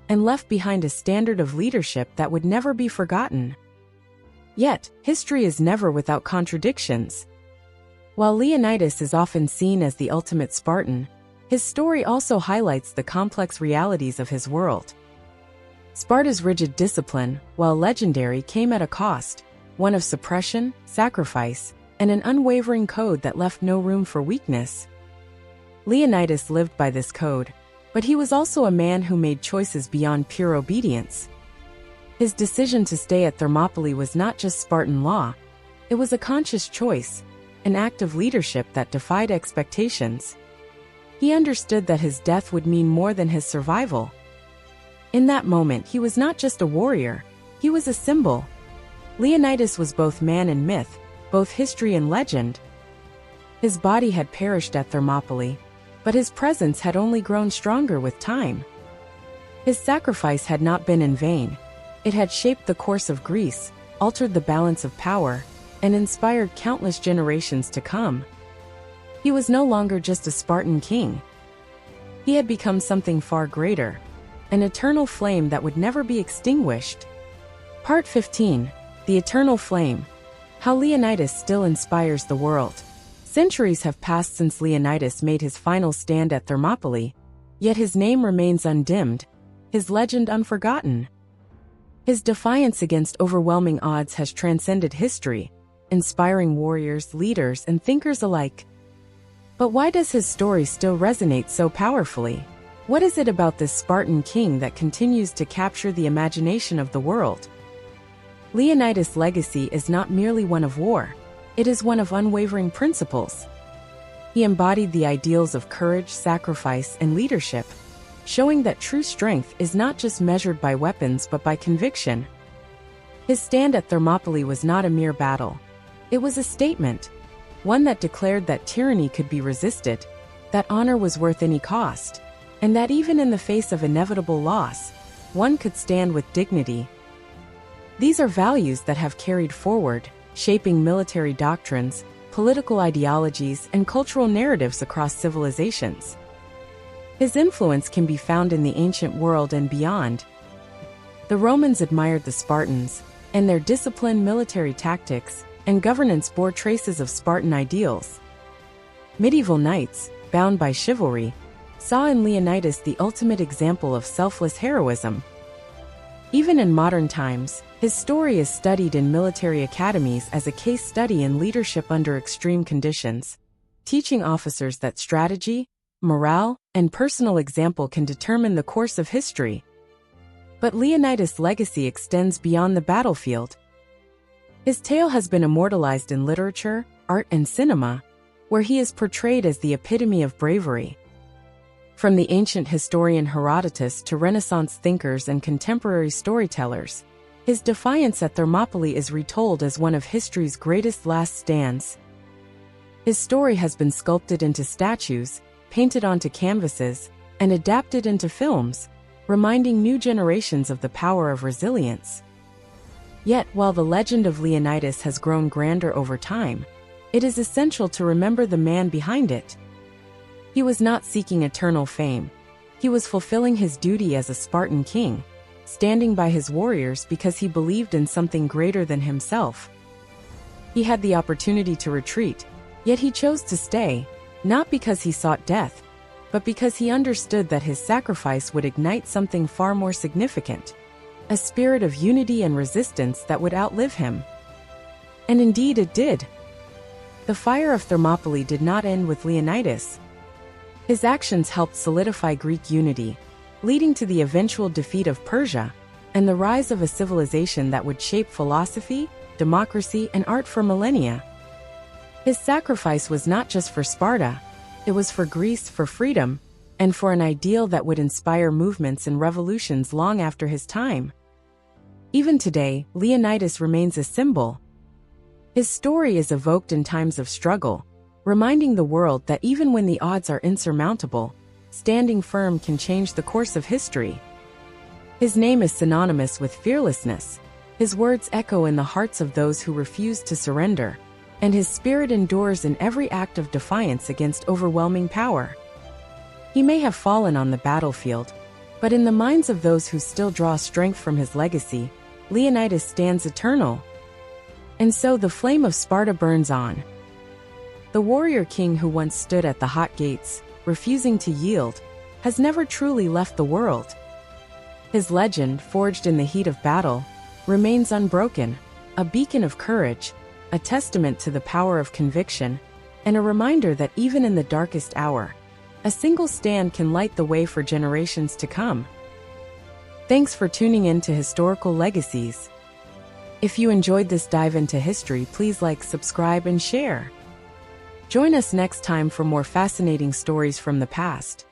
and left behind a standard of leadership that would never be forgotten. Yet, history is never without contradictions. While Leonidas is often seen as the ultimate Spartan, his story also highlights the complex realities of his world. Sparta's rigid discipline, while legendary, came at a cost, one of suppression, sacrifice, and an unwavering code that left no room for weakness. Leonidas lived by this code, but he was also a man who made choices beyond pure obedience. His decision to stay at Thermopylae was not just Spartan law, it was a conscious choice, an act of leadership that defied expectations. He understood that his death would mean more than his survival. In that moment, he was not just a warrior, he was a symbol. Leonidas was both man and myth, both history and legend. His body had perished at Thermopylae, but his presence had only grown stronger with time. His sacrifice had not been in vain. It had shaped the course of Greece, altered the balance of power, and inspired countless generations to come. He was no longer just a Spartan king. He had become something far greater, an eternal flame that would never be extinguished. Part 15. The Eternal Flame. How Leonidas still inspires the world. Centuries have passed since Leonidas made his final stand at Thermopylae, yet his name remains undimmed, his legend unforgotten. His defiance against overwhelming odds has transcended history, inspiring warriors, leaders, and thinkers alike. But why does his story still resonate so powerfully? What is it about this Spartan king that continues to capture the imagination of the world? Leonidas' legacy is not merely one of war, it is one of unwavering principles. He embodied the ideals of courage, sacrifice, and leadership, showing that true strength is not just measured by weapons but by conviction. His stand at Thermopylae was not a mere battle. It was a statement, one that declared that tyranny could be resisted, that honor was worth any cost, and that even in the face of inevitable loss, one could stand with dignity. These are values that have carried forward, shaping military doctrines, political ideologies, and cultural narratives across civilizations. His influence can be found in the ancient world and beyond. The Romans admired the Spartans, and their disciplined military tactics and governance bore traces of Spartan ideals. Medieval knights, bound by chivalry, saw in Leonidas the ultimate example of selfless heroism. Even in modern times, his story is studied in military academies as a case study in leadership under extreme conditions, teaching officers that strategy, morale, and personal example can determine the course of history. But Leonidas' legacy extends beyond the battlefield. His tale has been immortalized in literature, art, and cinema, where he is portrayed as the epitome of bravery. From the ancient historian Herodotus to Renaissance thinkers and contemporary storytellers, his defiance at Thermopylae is retold as one of history's greatest last stands. His story has been sculpted into statues, painted onto canvases, and adapted into films, reminding new generations of the power of resilience. Yet, while the legend of Leonidas has grown grander over time, it is essential to remember the man behind it. He was not seeking eternal fame. He was fulfilling his duty as a Spartan king, standing by his warriors because he believed in something greater than himself. He had the opportunity to retreat, yet he chose to stay, not because he sought death, but because he understood that his sacrifice would ignite something far more significant, a spirit of unity and resistance that would outlive him. And indeed it did. The fire of Thermopylae did not end with Leonidas. His actions helped solidify Greek unity, leading to the eventual defeat of Persia and the rise of a civilization that would shape philosophy, democracy, and art for millennia. His sacrifice was not just for Sparta, it was for Greece, for freedom, and for an ideal that would inspire movements and revolutions long after his time. Even today, Leonidas remains a symbol. His story is evoked in times of struggle, reminding the world that even when the odds are insurmountable, standing firm can change the course of history. His name is synonymous with fearlessness. His words echo in the hearts of those who refuse to surrender, and his spirit endures in every act of defiance against overwhelming power. He may have fallen on the battlefield, but in the minds of those who still draw strength from his legacy, Leonidas stands eternal. And so the flame of Sparta burns on. The warrior king who once stood at the hot gates, refusing to yield, has never truly left the world. His legend, forged in the heat of battle, remains unbroken, a beacon of courage, a testament to the power of conviction, and a reminder that even in the darkest hour, a single stand can light the way for generations to come. Thanks for tuning in to Historical Legacies. If you enjoyed this dive into history, please like, subscribe, and share. Join us next time for more fascinating stories from the past.